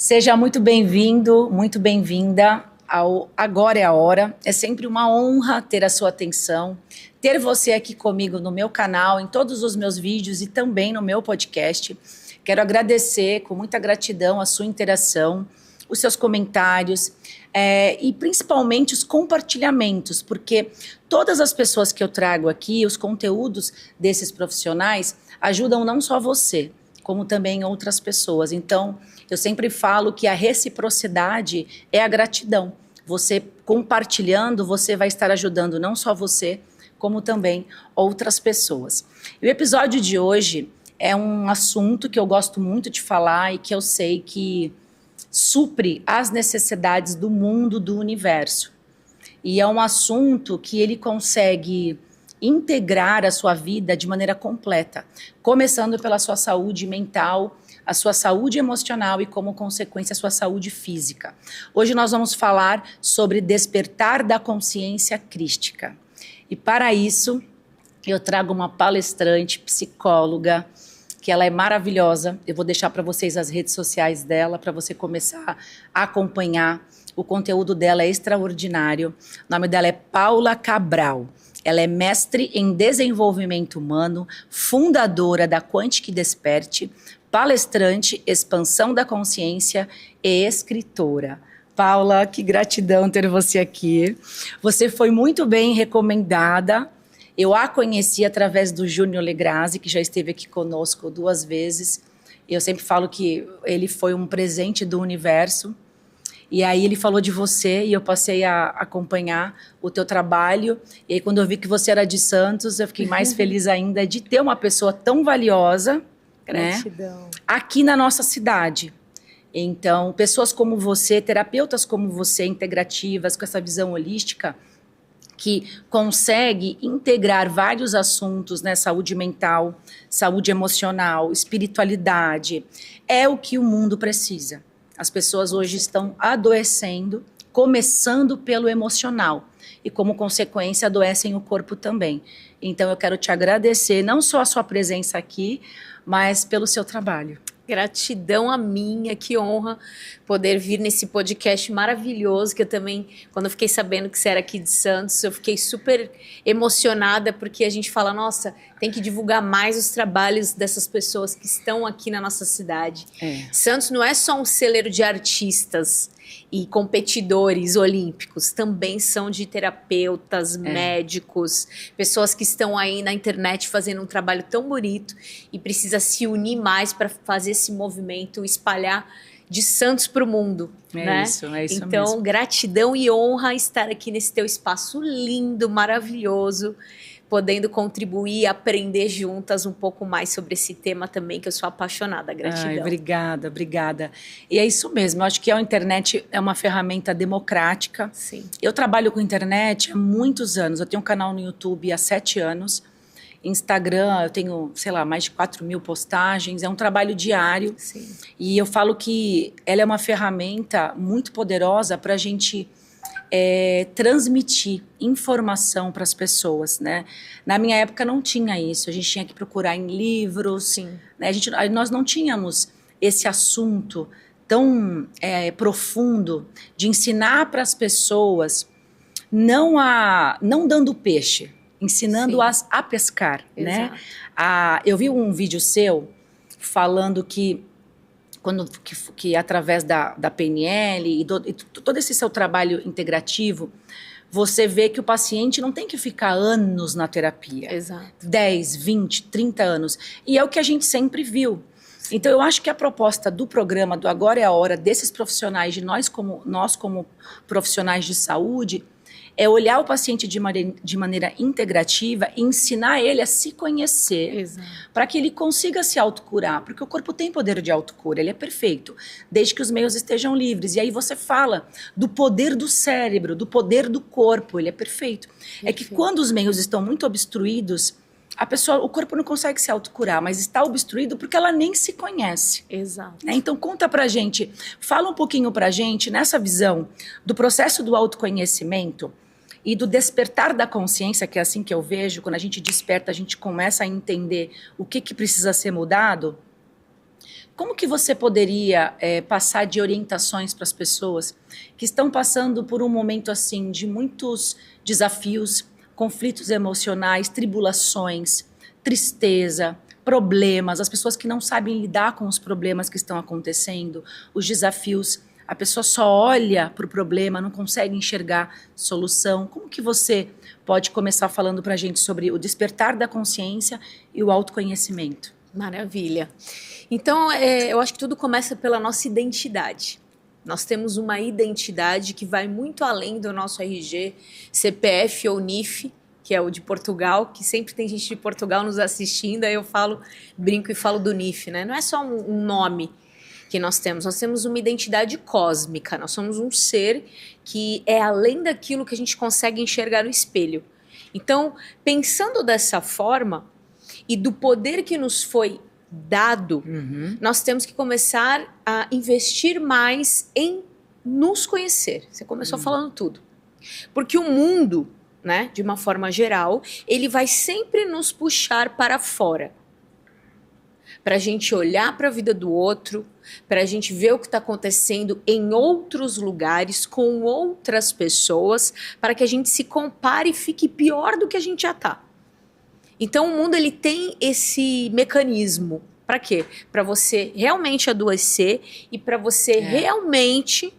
Seja muito bem-vindo, muito bem-vinda ao Agora é a Hora. É sempre uma honra ter a sua atenção, ter você aqui comigo no meu canal, em todos os meus vídeos e também no meu podcast. Quero agradecer com muita gratidão a sua interação, os seus comentários e principalmente os compartilhamentos, porque todas as pessoas que eu trago aqui, os conteúdos desses profissionais, ajudam não só você, como também outras pessoas. Então, eu sempre falo que a reciprocidade é a gratidão. Você compartilhando, você vai estar ajudando não só você, como também outras pessoas. E o episódio de hoje é um assunto que eu gosto muito de falar e que eu sei que supre as necessidades do mundo, do universo. E é um assunto que ele consegue integrar a sua vida de maneira completa, começando pela sua saúde mental, a sua saúde emocional e, como consequência, a sua saúde física. Hoje nós vamos falar sobre despertar da consciência crística. E para isso, eu trago uma palestrante, psicóloga, que ela é maravilhosa. Eu vou deixar para vocês as redes sociais dela, para você começar a acompanhar. O conteúdo dela é extraordinário. O nome dela é Paula Cabral. Ela é mestre em desenvolvimento humano, fundadora da Quantic Desperte, palestrante, expansão da consciência e escritora. Paula, que gratidão ter você aqui. Você foi muito bem recomendada. Eu a conheci através do Júnior Legrazi, que já esteve aqui conosco 2 vezes. Eu sempre falo que ele foi um presente do universo. E aí ele falou de você e eu passei a acompanhar o teu trabalho. E aí quando eu vi que você era de Santos, eu fiquei mais feliz ainda de ter uma pessoa tão valiosa, gratidão, né, aqui na nossa cidade. Então, pessoas como você, terapeutas como você, integrativas, com essa visão holística, que consegue integrar vários assuntos, né, saúde mental, saúde emocional, espiritualidade, é o que o mundo precisa. As pessoas hoje estão adoecendo, começando pelo emocional. E, como consequência, adoecem o corpo também. Então, eu quero te agradecer, não só a sua presença aqui, mas pelo seu trabalho. Gratidão a minha, que honra poder vir nesse podcast maravilhoso, que eu também, quando eu fiquei sabendo que você era aqui de Santos, eu fiquei super emocionada, porque a gente fala, nossa, tem que divulgar mais os trabalhos dessas pessoas que estão aqui na nossa cidade. Santos não é só um celeiro de artistas e competidores olímpicos, também são de terapeutas, médicos, pessoas que estão aí na internet fazendo um trabalho tão bonito e precisa se unir mais para fazer esse movimento, espalhar de Santos para o mundo. É isso então, mesmo. Gratidão e honra estar aqui nesse teu espaço lindo, maravilhoso, podendo contribuir e aprender juntas um pouco mais sobre esse tema também, que eu sou apaixonada. Gratidão. Ai, obrigada. E é isso mesmo, eu acho que a internet é uma ferramenta democrática. Sim. Eu trabalho com internet há muitos anos, eu tenho um canal no YouTube há 7 anos, Instagram, eu tenho, sei lá, mais de 4.000 postagens, é um trabalho diário. Sim. E eu falo que ela é uma ferramenta muito poderosa para a gente transmitir informação para as pessoas, né? Na minha época não tinha isso, a gente tinha que procurar em livros. Sim. Né? Nós não tínhamos esse assunto tão profundo de ensinar para as pessoas, não dando peixe, ensinando-as a pescar. Né? Eu vi um vídeo seu falando que através da PNL e todo esse seu trabalho integrativo, você vê que o paciente não tem que ficar anos na terapia. Exato. 10, 20, 30 anos. E é o que a gente sempre viu. Então, eu acho que a proposta do programa do Agora é a Hora, desses profissionais, de nós como profissionais de saúde, é olhar o paciente de maneira integrativa e ensinar ele a se conhecer, para que ele consiga se autocurar, porque o corpo tem poder de autocura, ele é perfeito, desde que os meios estejam livres. E aí você fala do poder do cérebro, do poder do corpo, ele é perfeito. É que quando os meios estão muito obstruídos, o corpo não consegue se autocurar, mas está obstruído porque ela nem se conhece. Exato. Então conta pra gente, fala um pouquinho pra gente nessa visão do processo do autoconhecimento e do despertar da consciência, que é assim que eu vejo, quando a gente desperta, a gente começa a entender o que precisa ser mudado. Como que você poderia passar de orientações para as pessoas que estão passando por um momento assim de muitos desafios, conflitos emocionais, tribulações, tristeza, problemas, as pessoas que não sabem lidar com os problemas que estão acontecendo, os desafios, a pessoa só olha para o problema, não consegue enxergar solução. Como que você pode começar falando para a gente sobre o despertar da consciência e o autoconhecimento? Maravilha. Então, eu acho que tudo começa pela nossa identidade. Nós temos uma identidade que vai muito além do nosso RG, CPF ou NIF, que é o de Portugal, que sempre tem gente de Portugal nos assistindo, aí eu brinco e falo do NIF, né? Não é só um nome que nós temos uma identidade cósmica, nós somos um ser que é além daquilo que a gente consegue enxergar no espelho. Então, pensando dessa forma e do poder que nos foi dado, nós temos que começar a investir mais em nos conhecer. Você começou falando tudo. Porque o mundo, né, de uma forma geral, ele vai sempre nos puxar para fora. Para a gente olhar para a vida do outro, para a gente ver o que está acontecendo em outros lugares, com outras pessoas, para que a gente se compare e fique pior do que a gente já está. Então o mundo ele tem esse mecanismo. Para quê? Para você realmente adoecer e para você realmente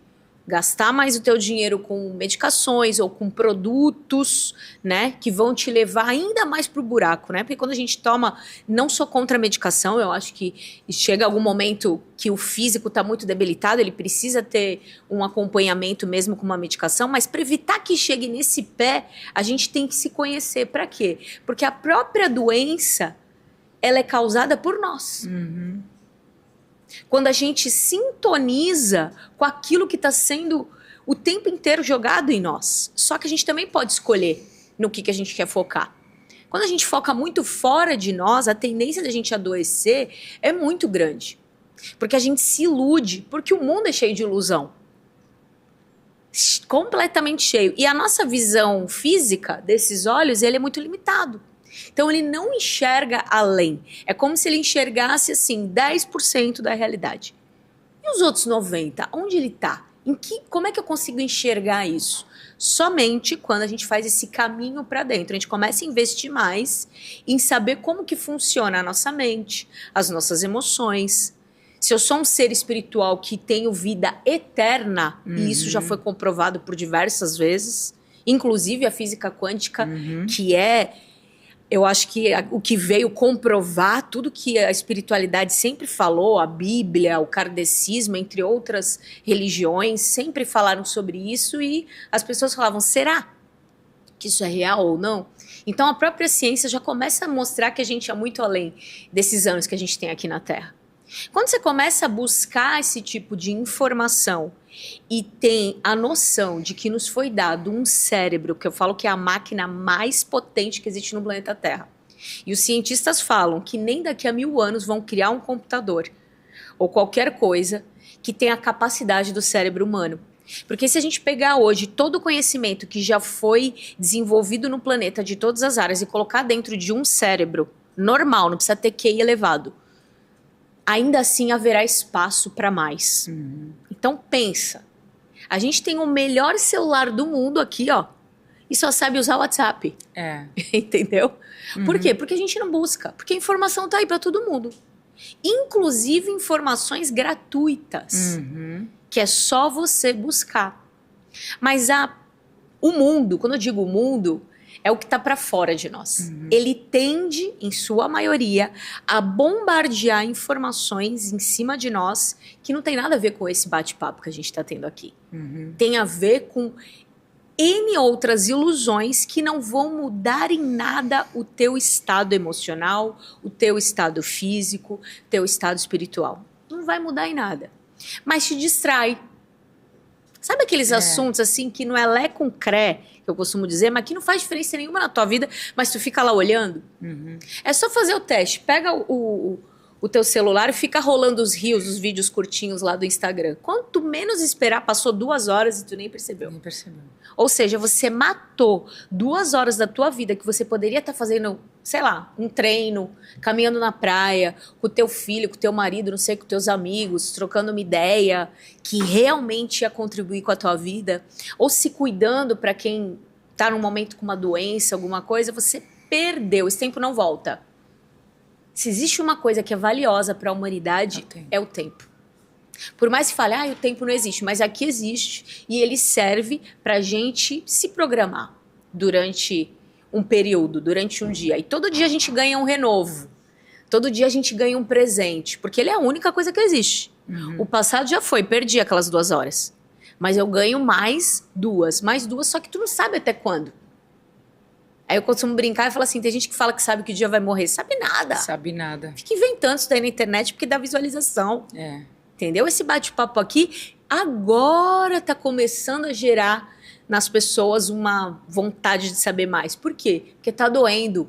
gastar mais o teu dinheiro com medicações ou com produtos, né, que vão te levar ainda mais pro buraco, né? Porque quando a gente toma, não sou contra a medicação, eu acho que chega algum momento que o físico está muito debilitado, ele precisa ter um acompanhamento mesmo com uma medicação, mas para evitar que chegue nesse pé, a gente tem que se conhecer. Para quê? Porque a própria doença, ela é causada por nós. Quando a gente sintoniza com aquilo que está sendo o tempo inteiro jogado em nós. Só que a gente também pode escolher no que a gente quer focar. Quando a gente foca muito fora de nós, a tendência da gente adoecer é muito grande. Porque a gente se ilude, porque o mundo é cheio de ilusão. Completamente cheio. E a nossa visão física desses olhos, ele é muito limitado. Então ele não enxerga além. É como se ele enxergasse assim 10% da realidade. E os outros 90%, onde ele está? Como é que eu consigo enxergar isso? Somente quando a gente faz esse caminho para dentro. A gente começa a investir mais em saber como que funciona a nossa mente, as nossas emoções. Se eu sou um ser espiritual que tenho vida eterna, e isso já foi comprovado por diversas vezes, inclusive a física quântica, que eu acho que o que veio comprovar tudo que a espiritualidade sempre falou, a Bíblia, o kardecismo, entre outras religiões, sempre falaram sobre isso e as pessoas falavam, será que isso é real ou não? Então a própria ciência já começa a mostrar que a gente é muito além desses anos que a gente tem aqui na Terra. Quando você começa a buscar esse tipo de informação e tem a noção de que nos foi dado um cérebro, que eu falo que é a máquina mais potente que existe no planeta Terra, e os cientistas falam que nem daqui a 1000 anos vão criar um computador ou qualquer coisa que tenha a capacidade do cérebro humano. Porque se a gente pegar hoje todo o conhecimento que já foi desenvolvido no planeta de todas as áreas e colocar dentro de um cérebro normal, não precisa ter QI elevado, ainda assim haverá espaço para mais. Então pensa, a gente tem o melhor celular do mundo aqui, ó, e só sabe usar o WhatsApp. Entendeu? Por quê? Porque a gente não busca, porque a informação tá aí para todo mundo. Inclusive informações gratuitas, que é só você buscar. Mas o mundo, quando eu digo mundo, é o que está para fora de nós. Ele tende, em sua maioria, a bombardear informações em cima de nós que não tem nada a ver com esse bate-papo que a gente está tendo aqui. Tem a ver com N outras ilusões que não vão mudar em nada o teu estado emocional, o teu estado físico, o teu estado espiritual. Não vai mudar em nada. Mas te distrai. Sabe aqueles assuntos assim que não é lé com cré, que eu costumo dizer, mas que não faz diferença nenhuma na tua vida, mas tu fica lá olhando? É só fazer o teste. Pega o o teu celular e fica rolando os reels, os vídeos curtinhos lá do Instagram. Quanto menos esperar, passou 2 horas e tu nem percebeu. Nem percebeu. Ou seja, você matou 2 horas da tua vida que você poderia estar fazendo, sei lá, um treino, caminhando na praia, com o teu filho, com o teu marido, não sei, com teus amigos, trocando uma ideia que realmente ia contribuir com a tua vida, ou se cuidando para quem tá num momento com uma doença, alguma coisa, você perdeu. Esse tempo não volta. Se existe uma coisa que é valiosa para a humanidade, é o tempo. Por mais que fale, o tempo não existe, mas aqui existe e ele serve para a gente se programar durante um período, durante um dia. E todo dia a gente ganha um renovo. Todo dia a gente ganha um presente, porque ele é a única coisa que existe. O passado já foi, perdi aquelas 2 horas. Mas eu ganho mais 2, só que tu não sabe até quando. Aí eu costumo brincar e falar assim, tem gente que fala que sabe que o dia vai morrer. Sabe nada. Sabe nada. Fica inventando isso daí na internet porque dá visualização. Entendeu? Esse bate-papo aqui agora tá começando a gerar nas pessoas uma vontade de saber mais. Por quê? Porque tá doendo.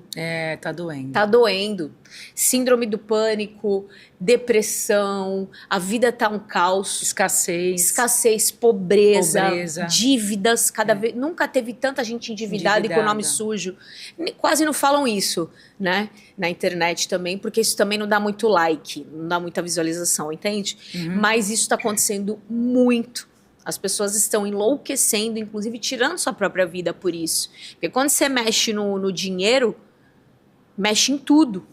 Tá doendo. Tá doendo. Síndrome do pânico, depressão, a vida tá um caos. Escassez, pobreza. Dívidas, cada vez... Nunca teve tanta gente endividada e com nome sujo. Quase não falam isso, né? Na internet também, porque isso também não dá muito like, não dá muita visualização, entende? Mas isso tá acontecendo muito. As pessoas estão enlouquecendo, inclusive tirando sua própria vida por isso. Porque quando você mexe no dinheiro, mexe em tudo,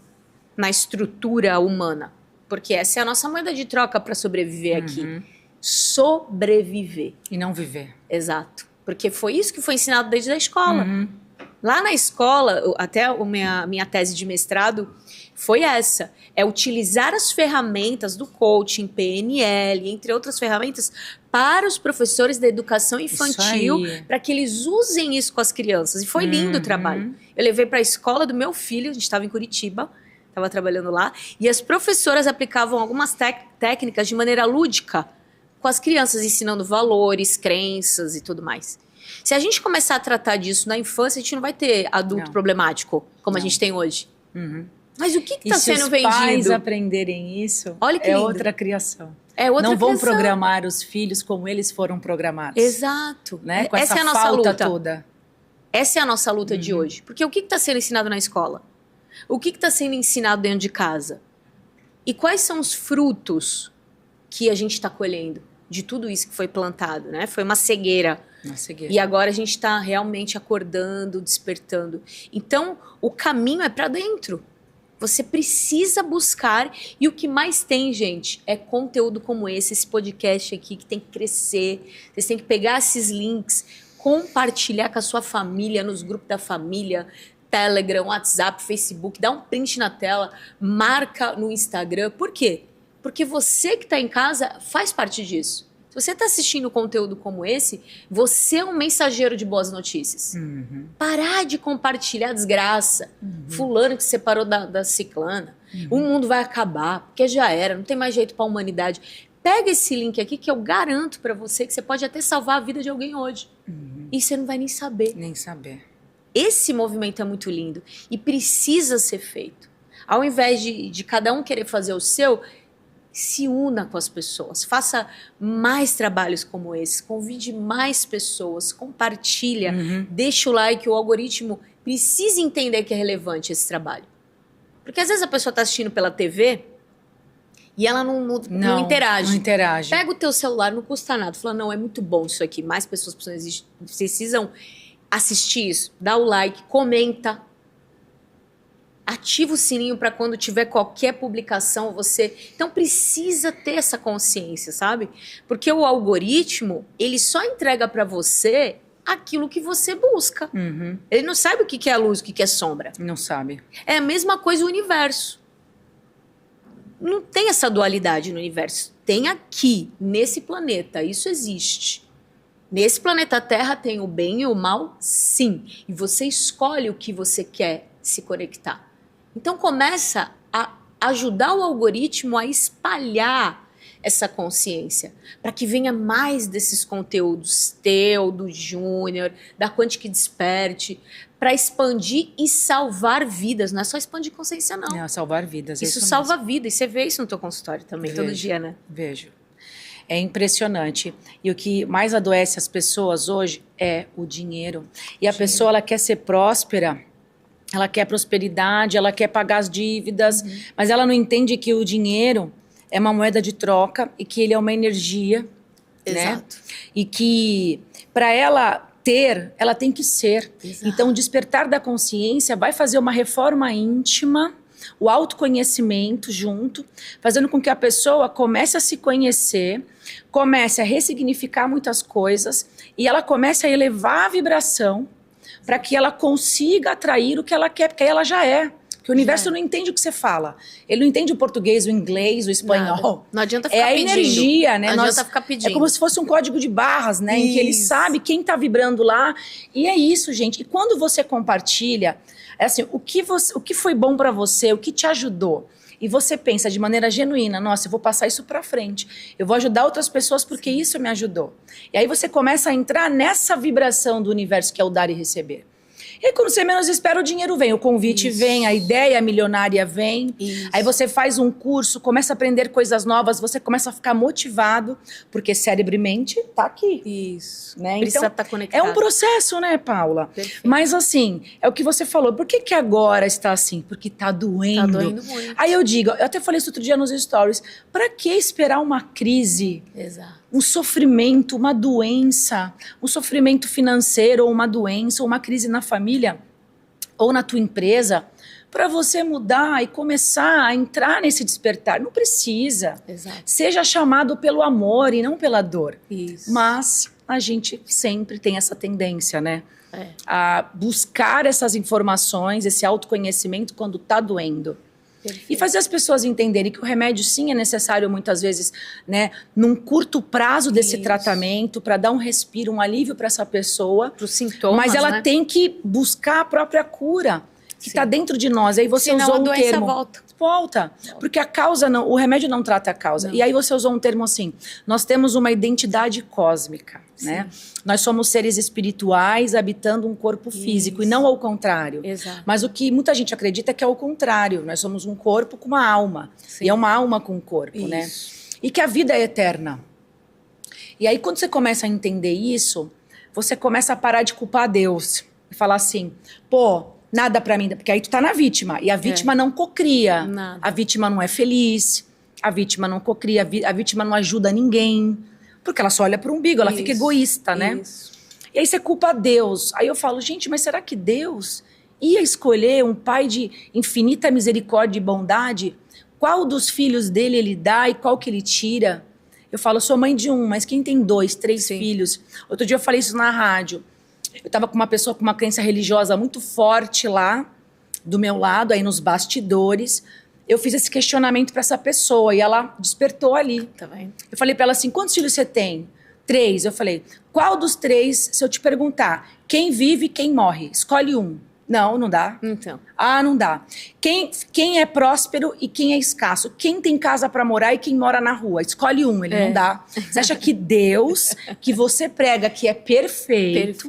na estrutura humana. Porque essa é a nossa moeda de troca para sobreviver aqui. Sobreviver. E não viver. Exato. Porque foi isso que foi ensinado desde a escola. Lá na escola, até a minha tese de mestrado foi essa. É utilizar as ferramentas do coaching, PNL, entre outras ferramentas, para os professores da educação infantil, para que eles usem isso com as crianças. E foi lindo o trabalho. Eu levei para a escola do meu filho, a gente estava em Curitiba, estava trabalhando lá, e as professoras aplicavam algumas técnicas de maneira lúdica com as crianças, ensinando valores, crenças e tudo mais. Se a gente começar a tratar disso na infância, a gente não vai ter adulto problemático, como a gente tem hoje. Mas o que está sendo vendido? Se os pais aprenderem isso, olha que lindo. Outra criação. Não vão programar os filhos como eles foram programados. Exato. Né? Com essa falta toda. Essa é a nossa luta de hoje. Porque o que está sendo ensinado na escola? O que está sendo ensinado dentro de casa? E quais são os frutos que a gente está colhendo de tudo isso que foi plantado, né? Foi uma cegueira. E agora a gente está realmente acordando, despertando. Então, o caminho é para dentro. Você precisa buscar. E o que mais tem, gente, é conteúdo como esse podcast aqui, que tem que crescer. Vocês têm que pegar esses links, compartilhar com a sua família, nos grupos da família, Telegram, WhatsApp, Facebook, dá um print na tela, marca no Instagram. Por quê? Porque você que está em casa faz parte disso. Se você está assistindo conteúdo como esse, você é um mensageiro de boas notícias. Parar de compartilhar desgraça. Fulano que se separou da ciclana. O mundo vai acabar, porque já era, não tem mais jeito para a humanidade. Pega esse link aqui que eu garanto para você que você pode até salvar a vida de alguém hoje. E você não vai nem saber. Esse movimento é muito lindo e precisa ser feito. Ao invés de cada um querer fazer o seu, se una com as pessoas, faça mais trabalhos como esse, convide mais pessoas, compartilha, deixa o like, o algoritmo precisa entender que é relevante esse trabalho. Porque às vezes a pessoa está assistindo pela TV e ela não interage. Não interage. Pega o teu celular, não custa nada, fala, não, é muito bom isso aqui, mais pessoas precisam assistir isso, dá o like, comenta, ativa o sininho para quando tiver qualquer publicação você... Então precisa ter essa consciência, sabe? Porque o algoritmo, ele só entrega para você aquilo que você busca. Ele não sabe o que é luz, o que é sombra. Não sabe. É a mesma coisa o universo. Não tem essa dualidade no universo. Tem aqui, nesse planeta, isso existe. Nesse planeta Terra tem o bem e o mal, sim. E você escolhe o que você quer se conectar. Então começa a ajudar o algoritmo a espalhar essa consciência, para que venha mais desses conteúdos teu, do Júnior, da Quantic Desperte, para expandir e salvar vidas. Não é só expandir consciência, não. É, salvar vidas. Isso salva vidas. E você vê isso no teu consultório também, todo dia, né? Vejo. É impressionante. E o que mais adoece as pessoas hoje é o dinheiro. E a pessoa, ela quer ser próspera, ela quer prosperidade, ela quer pagar as dívidas, mas ela não entende que o dinheiro é uma moeda de troca e que ele é uma energia, né? E que para ela ter, ela tem que ser. Exato. Então, o despertar da consciência vai fazer uma reforma íntima, o autoconhecimento junto, fazendo com que a pessoa comece a se conhecer, comece a ressignificar muitas coisas e ela comece a elevar a vibração para que ela consiga atrair o que ela quer, porque aí ela já é. Porque o universo não entende o que você fala. Ele não entende o português, o inglês, o espanhol. Nada. Não adianta ficar pedindo. É a energia, né? Não adianta ficar pedindo. É como se fosse um código de barras, né? Em que ele sabe quem tá vibrando lá. E é isso, gente. E quando você compartilha, é assim, o que foi bom para você, o que te ajudou. E você pensa de maneira genuína, nossa, eu vou passar isso para frente. Eu vou ajudar outras pessoas porque isso me ajudou. E aí você começa a entrar nessa vibração do universo que é o dar e receber. E aí, quando você menos espera, o dinheiro vem, o convite vem, a ideia milionária vem. Aí você faz um curso, começa a aprender coisas novas, você começa a ficar motivado, porque cérebro e mente tá aqui. Isso. Né? Precisa então, estar conectado. É um processo, né, Paula? Perfeito. Mas assim, é o que você falou. Por que agora está assim? Porque tá doendo. Tá doendo muito. Aí eu digo, eu até falei isso outro dia nos stories, pra que esperar uma crise? Exato. Um sofrimento, uma doença, um sofrimento financeiro, ou uma doença, ou uma crise na família, ou na tua empresa, para você mudar e começar a entrar nesse despertar. Não precisa. Exato. Seja chamado pelo amor e não pela dor. Isso. Mas a gente sempre tem essa tendência, né? É. A buscar essas informações, esse autoconhecimento quando tá doendo. Perfeito. E fazer as pessoas entenderem que o remédio sim é necessário muitas vezes, né, num curto prazo desse tratamento, para dar um respiro, um alívio para essa pessoa. Para os sintomas, mas ela né? tem que buscar a própria cura, que está dentro de nós. Aí você Senão usou a um doença termo. Volta. Porque a causa não, o remédio não trata a causa. Não. E aí você usou um termo assim, nós temos uma identidade cósmica, né? Nós somos seres espirituais habitando um corpo físico, e não ao contrário. Exato. Mas o que muita gente acredita é que é o contrário. Nós somos um corpo com uma alma. Sim. E é uma alma com um corpo, né? E que a vida é eterna. E aí, quando você começa a entender isso, você começa a parar de culpar Deus. E falar assim, pô, nada pra mim. Porque aí tu tá na vítima. E a vítima não cocria. Nada. A vítima não é feliz. A vítima não cocria. A vítima não ajuda ninguém. Porque ela só olha pro umbigo. Ela fica egoísta, né? Isso. E aí você culpa Deus. Aí eu falo, gente, mas será que Deus ia escolher um pai de infinita misericórdia e bondade? Qual dos filhos dele ele dá e qual que ele tira? Eu falo, sou mãe de um, mas quem tem 2, 3 filhos? Outro dia eu falei isso na rádio. Eu tava com uma pessoa com uma crença religiosa muito forte lá, do meu lado, aí nos bastidores. Eu fiz esse questionamento para essa pessoa e ela despertou ali. Tá vendo? Eu falei para ela assim, quantos filhos você tem? 3. Eu falei, qual dos 3, se eu te perguntar, quem vive e quem morre? Escolhe um. Não, não dá. Então. Ah, não dá. Quem é próspero e quem é escasso? Quem tem casa para morar e quem mora na rua? Escolhe um, ele não dá. Você acha que Deus, que você prega que é perfeito,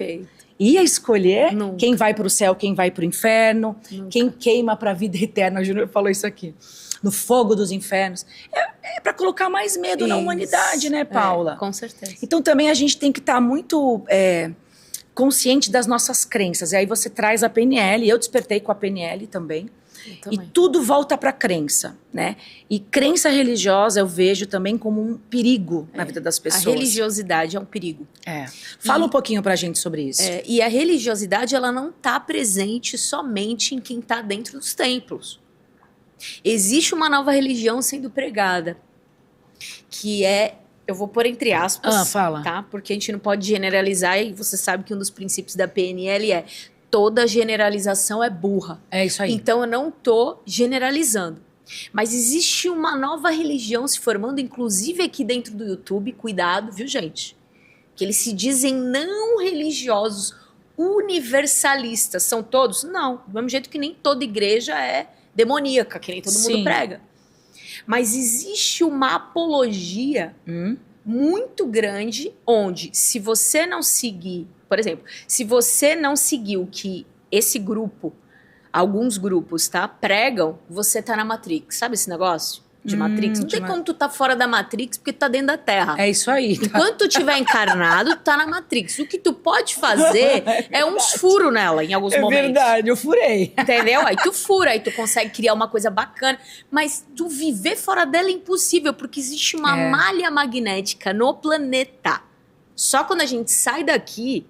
ia escolher quem vai para o céu, quem vai para o inferno, quem queima para a vida eterna? O Júnior falou isso aqui. No fogo dos infernos. É para colocar mais medo na humanidade, né, Paula? Com certeza. Então também a gente tem que estar muito consciente das nossas crenças. E aí você traz a PNL, eu despertei com a PNL também. E tudo volta para a crença, né? E crença religiosa eu vejo também como um perigo na vida das pessoas. A religiosidade é um perigo. Fala um pouquinho pra gente sobre isso. E a religiosidade, ela não está presente somente em quem está dentro dos templos. Existe uma nova religião sendo pregada, que é, eu vou pôr entre aspas, fala. tá? Porque a gente não pode generalizar, e você sabe que um dos princípios da PNL é toda generalização é burra. É isso aí. Então eu não tô generalizando. Mas existe uma nova religião se formando, inclusive aqui dentro do YouTube, cuidado, viu, gente? Que eles se dizem não religiosos, universalistas. São todos? Não. Do mesmo jeito que nem toda igreja é demoníaca, que nem todo mundo prega. Mas existe uma apologia muito grande onde, se você não seguir, por exemplo, se você não seguir o que esse grupo, alguns grupos, tá, pregam, você tá na Matrix. Sabe esse negócio de Matrix? Não tem como tu tá fora da Matrix porque tu tá dentro da Terra. É isso aí. Tá? Enquanto tu tiver encarnado, tu tá na Matrix. O que tu pode fazer é uns furos nela em alguns momentos. É verdade, eu furei. Entendeu? Aí tu fura, aí tu consegue criar uma coisa bacana. Mas tu viver fora dela é impossível, porque existe uma malha magnética no planeta. Só quando a gente sai daqui,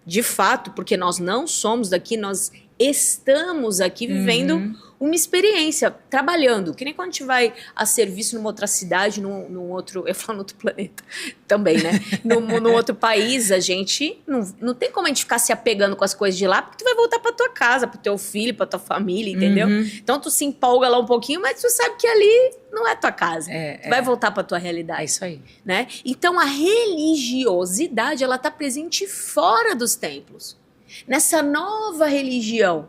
de fato, porque nós não somos daqui, nós estamos aqui vivendo uma experiência, trabalhando. Que nem quando a gente vai a serviço numa outra cidade, num outro... Eu falo no outro planeta também, né? num outro país, a gente... Não tem como a gente ficar se apegando com as coisas de lá, porque tu vai voltar pra tua casa, pro teu filho, pra tua família, entendeu? Então tu se empolga lá um pouquinho, mas tu sabe que ali não é tua casa. Tu vai voltar pra tua realidade. É isso aí. Né? Então a religiosidade, ela tá presente fora dos templos. Nessa nova religião,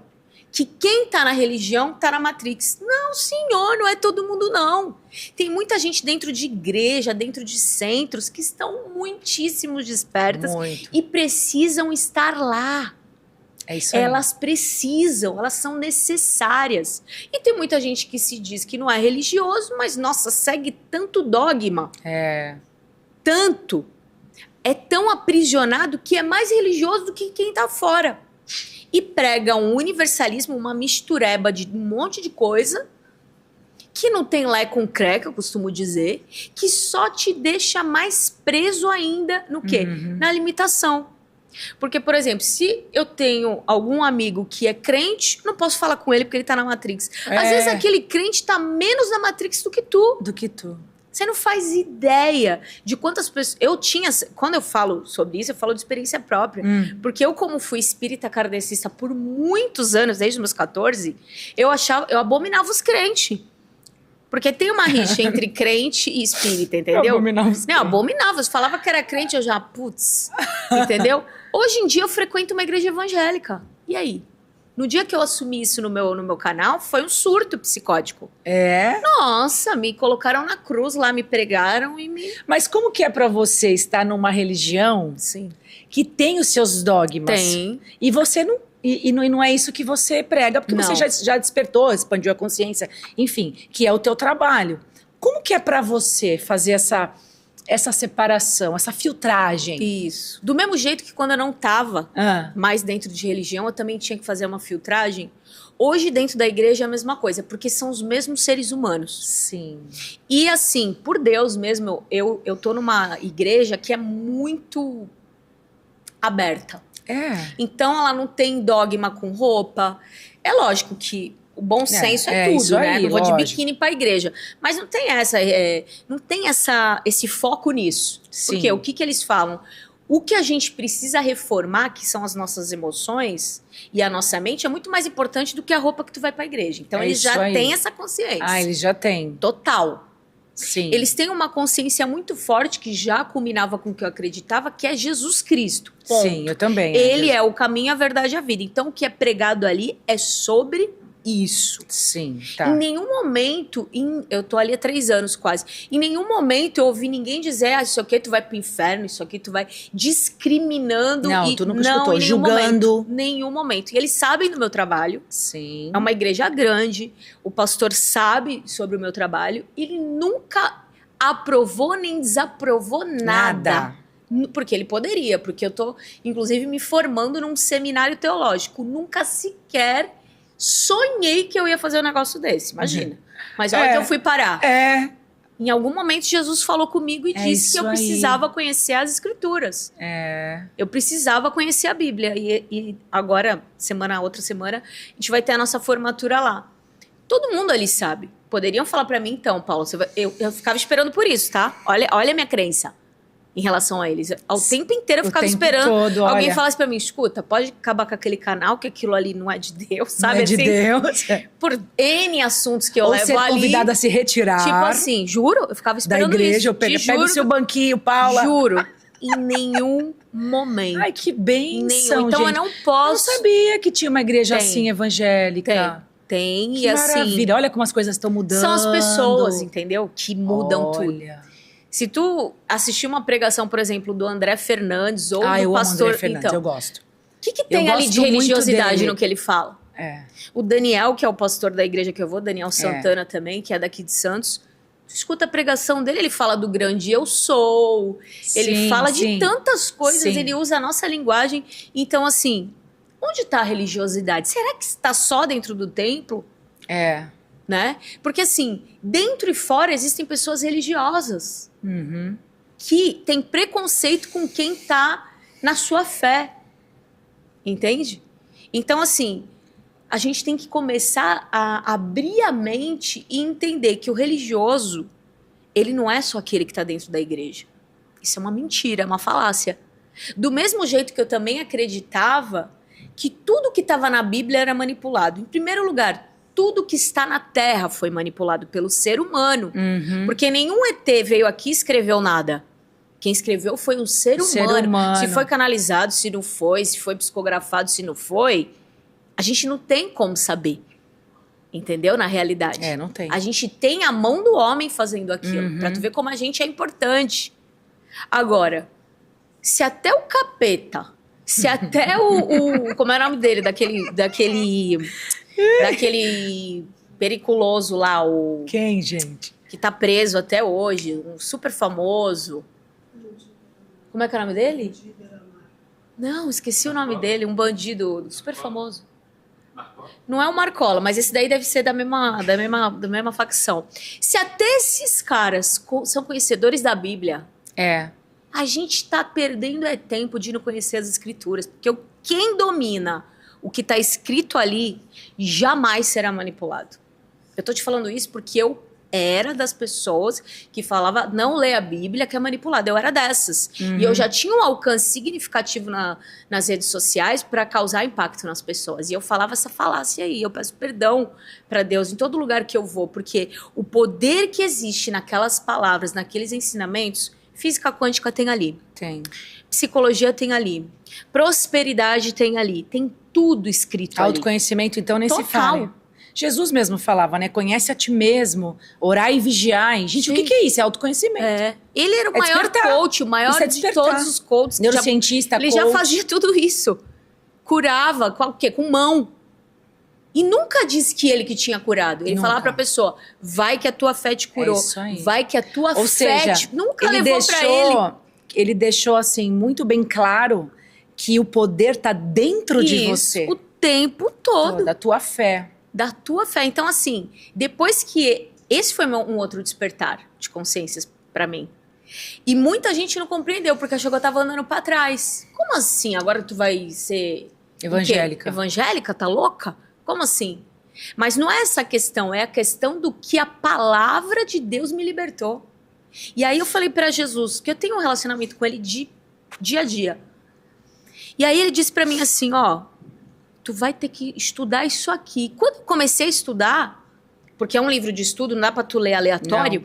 que quem tá na religião tá na Matrix. Não, senhor, não é todo mundo, não. Tem muita gente dentro de igreja, dentro de centros, que estão muitíssimo despertas e precisam estar lá. É isso aí. Elas precisam, elas são necessárias. E tem muita gente que se diz que não é religioso, mas, nossa, segue tanto dogma. Tanto. É tão aprisionado que é mais religioso do que quem tá fora. E prega um universalismo, uma mistureba de um monte de coisa, que não tem lé com cré, que eu costumo dizer, que só te deixa mais preso ainda no quê? Na limitação. Porque, por exemplo, se eu tenho algum amigo que é crente, não posso falar com ele porque ele tá na Matrix. Às vezes aquele crente tá menos na Matrix do que tu. Você não faz ideia de quantas pessoas... Eu tinha... Quando eu falo sobre isso, eu falo de experiência própria. Porque eu, como fui espírita kardecista por muitos anos, desde os meus 14, eu abominava os crentes. Porque tem uma rixa entre crente e espírita, entendeu? Eu abominava os crentes. Não, abominava. Eu falava que era crente, eu já... Putz, entendeu? Hoje em dia eu frequento uma igreja evangélica. E aí? No dia que eu assumi isso no meu canal, foi um surto psicótico. Nossa, me colocaram na cruz lá, me pregaram e me... Mas como que é pra você estar numa religião que tem os seus dogmas? Tem. E você não... E não é isso que você prega, porque você já despertou, expandiu a consciência, enfim, que é o teu trabalho. Como que é pra você fazer essa separação, essa filtragem? Isso. Do mesmo jeito que quando eu não tava mais dentro de religião, eu também tinha que fazer uma filtragem. Hoje, dentro da igreja, é a mesma coisa, porque são os mesmos seres humanos. Sim. E assim, por Deus mesmo, eu tô numa igreja que é muito aberta. Então, ela não tem dogma com roupa. É lógico que o bom senso é tudo, né? Não vou de biquíni pra igreja. Mas não tem esse foco nisso. Porque o que eles falam? O que a gente precisa reformar, que são as nossas emoções e a nossa mente, é muito mais importante do que a roupa que tu vai pra igreja. Então, eles já têm essa consciência. Eles já têm. Total. Sim. Eles têm uma consciência muito forte que já culminava com o que eu acreditava, que é Jesus Cristo. Ponto. Sim, eu também. Ele é o caminho, a verdade e a vida. Então, o que é pregado ali é sobre isso. Sim, tá. Em nenhum momento, eu tô ali há 3 anos quase, em nenhum momento eu ouvi ninguém dizer, isso aqui tu vai pro inferno, isso aqui tu vai discriminando. Não, tu nunca escutou, julgando. Nenhum momento. E eles sabem do meu trabalho. Sim. É uma igreja grande, o pastor sabe sobre o meu trabalho, ele nunca aprovou nem desaprovou nada. Porque ele poderia, porque eu tô, inclusive, me formando num seminário teológico. Nunca sequer sonhei que eu ia fazer um negócio desse, imagina. Mas olha que eu fui parar. Em algum momento, Jesus falou comigo e disse que eu precisava conhecer as escrituras. Eu precisava conhecer a Bíblia. E agora, outra semana, a gente vai ter a nossa formatura lá. Todo mundo ali sabe. Poderiam falar pra mim, então, Paulo, eu ficava esperando por isso, tá? Olha a minha crença em relação a eles. Ao tempo inteiro eu ficava esperando alguém falasse pra mim, escuta, pode acabar com aquele canal, que aquilo ali não é de Deus, sabe? Não é de Deus. Por N assuntos que eu levo ser ali. Convidada a se retirar. Tipo assim, juro, eu ficava esperando da igreja, isso. eu pego o seu banquinho, Paula. Juro. Em nenhum momento. Ai, que bênção, então gente. eu não posso... Eu não sabia que tinha uma igreja assim, evangélica. Tem, Que e assim, maravilha, olha como as coisas estão mudando. são as pessoas, entendeu? Que mudam tudo. Olha. Se tu assistir uma pregação, por exemplo, do André Fernandes ou do Eu pastor... amo André Fernandes, então, eu gosto. o que tem ali de gosto muito religiosidade dele. no que ele fala? O Daniel, que é o pastor da igreja que eu vou, Daniel Santana também, que é daqui de Santos, tu escuta a pregação dele, ele fala do grande eu sou, ele fala de tantas coisas, ele usa a nossa linguagem. Então, assim, onde está a religiosidade? Será que está só dentro do templo? Né? Porque, assim, dentro e fora existem pessoas religiosas que têm preconceito com quem está na sua fé. Entende? Então, assim, a gente tem que começar a abrir a mente e entender que o religioso, ele não é só aquele que está dentro da igreja. Isso é uma mentira, é uma falácia. Do mesmo jeito que eu também acreditava que tudo que estava na Bíblia era manipulado. Em primeiro lugar, tudo que está na Terra foi manipulado pelo ser humano. Porque nenhum ET veio aqui e escreveu nada. Quem escreveu foi um ser humano. Se foi canalizado, se não foi, se foi psicografado, se não foi, a gente não tem como saber. Entendeu? Na realidade. Não tem. A gente tem a mão do homem fazendo aquilo. Pra tu ver como a gente é importante. Agora, se até o capeta, se até o como é o nome dele? Daquele periculoso lá, o... Quem, gente? Que tá preso até hoje, um super famoso. Como é que é o nome dele? Não, esqueci o nome dele, um bandido super famoso. Não é o Marcola, mas esse daí deve ser da mesma facção. Se até esses caras são conhecedores da Bíblia, a gente tá perdendo tempo de não conhecer as escrituras, porque quem domina o que está escrito ali jamais será manipulado. Eu tô te falando isso porque eu era das pessoas que falava não lê a Bíblia que é manipulada. Eu era dessas. E eu já tinha um alcance significativo nas redes sociais para causar impacto nas pessoas. E eu falava essa falácia aí. Eu peço perdão para Deus em todo lugar que eu vou, porque o poder que existe naquelas palavras, naqueles ensinamentos, física quântica tem ali. Tem. Psicologia tem ali. Prosperidade tem ali. Tem tudo escrito ali. Autoconhecimento, então, nem se Total. fala. Jesus mesmo falava, né? Conhece a ti mesmo, orai e vigiai. Gente, o que é isso? É autoconhecimento. Ele era o maior coach, o maior de todos os coaches. Neurocientista, ele já fazia tudo isso. Curava, com o quê? Com mão. E nunca disse que ele que tinha curado. Ele falava pra pessoa, vai que a tua fé te curou. Isso aí. Vai que a tua Ou fé seja, nunca levou pra ele. Ele deixou, assim, muito bem claro que o poder tá dentro de você. O tempo todo. Da tua fé. Da tua fé. Então, assim, depois que... Esse foi um outro despertar de consciências pra mim. E muita gente não compreendeu, porque achou que eu tava andando pra trás. Como assim? Agora tu vai ser... Evangélica. Evangélica? Tá louca? Como assim? Mas não é essa a questão, é a questão do que a palavra de Deus me libertou. E aí eu falei pra Jesus, que eu tenho um relacionamento com ele de dia a dia. E aí ele disse pra mim assim, tu vai ter que estudar isso aqui. Quando eu comecei a estudar, porque é um livro de estudo, não dá pra tu ler aleatório,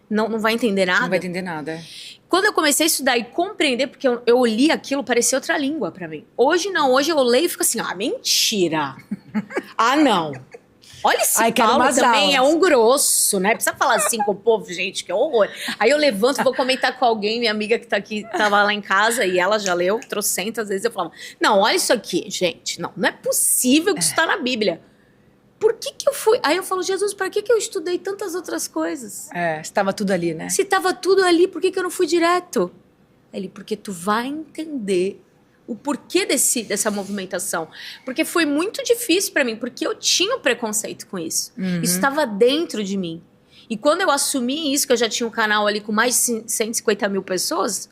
não vai entender nada. Não vai entender nada. Quando eu comecei a estudar e compreender, porque eu li aquilo, parecia outra língua pra mim. Hoje não, hoje eu leio e fico assim, mentira. Não. Olha esse Paulo também, é um grosso, né? Precisa falar assim com o povo, gente, que horror. Aí eu levanto, vou comentar com alguém, minha amiga que tá aqui, tava lá em casa, e ela já leu, trocentas vezes, eu falava, não, olha isso aqui, gente, não é possível que isso tá na Bíblia. Por que eu fui? Aí eu falo, Jesus, para que eu estudei tantas outras coisas? Estava tudo ali, né? Se tava tudo ali, por que eu não fui direto? Ele, porque tu vai entender o porquê dessa movimentação. Porque foi muito difícil para mim, porque eu tinha um preconceito com isso. Isso estava dentro de mim. E quando eu assumi isso, que eu já tinha um canal ali com mais de 150 mil pessoas,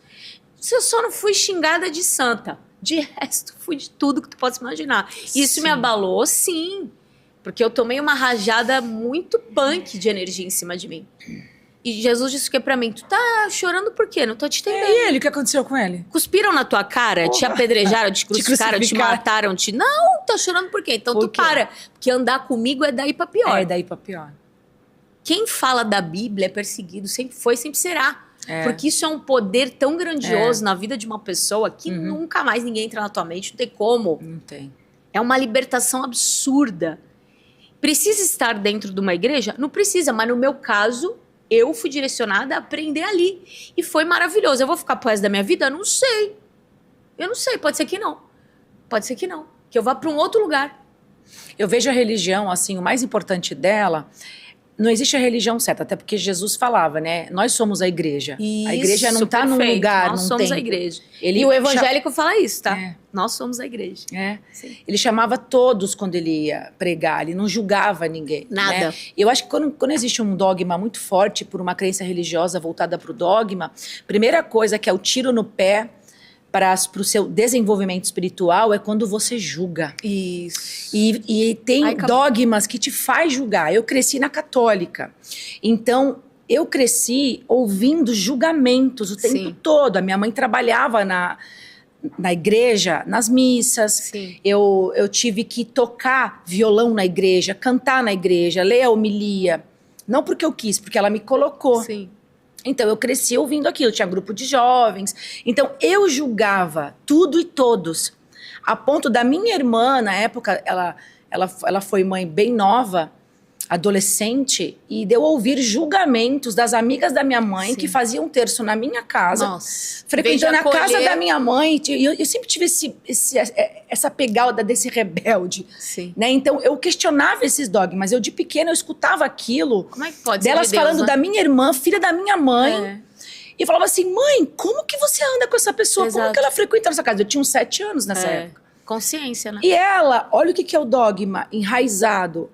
eu só não fui xingada de santa. De resto, fui de tudo que tu possa imaginar. Isso me abalou, sim. Porque eu tomei uma rajada muito punk de energia em cima de mim. E Jesus disse que pra mim, tu tá chorando por quê? Não tô te entendendo. E ele, o que aconteceu com ele? Cuspiram na tua cara, te apedrejaram, te crucificaram, te mataram, Não, tá chorando por quê? Então tu para. Porque andar comigo é daí pra pior. É daí pra pior. Quem fala da Bíblia é perseguido, sempre foi, sempre será. Porque isso é um poder tão grandioso na vida de uma pessoa que nunca mais ninguém entra na tua mente, não tem como. Não tem. É uma libertação absurda. Precisa estar dentro de uma igreja? Não precisa, mas no meu caso, eu fui direcionada a aprender ali. E foi maravilhoso. Eu vou ficar pro resto da minha vida? Eu não sei. Pode ser que não. Pode ser que não. Que eu vá para um outro lugar. Eu vejo a religião, assim, o mais importante dela, não existe a religião certa, até porque Jesus falava, né? Nós somos a igreja. Isso, a igreja não está num lugar, nós num somos templo. a igreja. Ele E o evangélico fala isso, tá? É. Nós somos a igreja. É. Sim. Ele chamava todos quando ele ia pregar, ele não julgava ninguém. Nada. Né? Eu acho que quando existe um dogma muito forte por uma crença religiosa voltada para o dogma, primeira coisa que é o tiro no pé para o seu desenvolvimento espiritual é quando você julga. Isso. E tem dogmas que te faz julgar. Eu cresci na católica. Então, eu cresci ouvindo julgamentos o tempo todo. A minha mãe trabalhava na igreja, nas missas. Sim. Eu tive que tocar violão na igreja, cantar na igreja, ler a homilia. Não porque eu quis, porque ela me colocou. Sim. Então, eu cresci ouvindo aquilo, tinha grupo de jovens. Então, eu julgava tudo e todos. A ponto da minha irmã, na época, ela foi mãe bem nova, adolescente, e deu ouvir julgamentos das amigas da minha mãe que faziam terço na minha casa. Nossa. Frequentando a casa da minha mãe. E eu sempre tive essa pegada desse rebelde. Sim. Né? Então, eu questionava esses dogmas. Eu, de pequena, eu escutava aquilo. Como é que pode ser delas de Deus, falando né? da minha irmã, filha da minha mãe. É. E falava assim, mãe, como que você anda com essa pessoa? Exato. Como que ela frequenta a nossa casa? Eu tinha uns 7 anos nessa época. Consciência, né? E ela, olha o que é o dogma enraizado.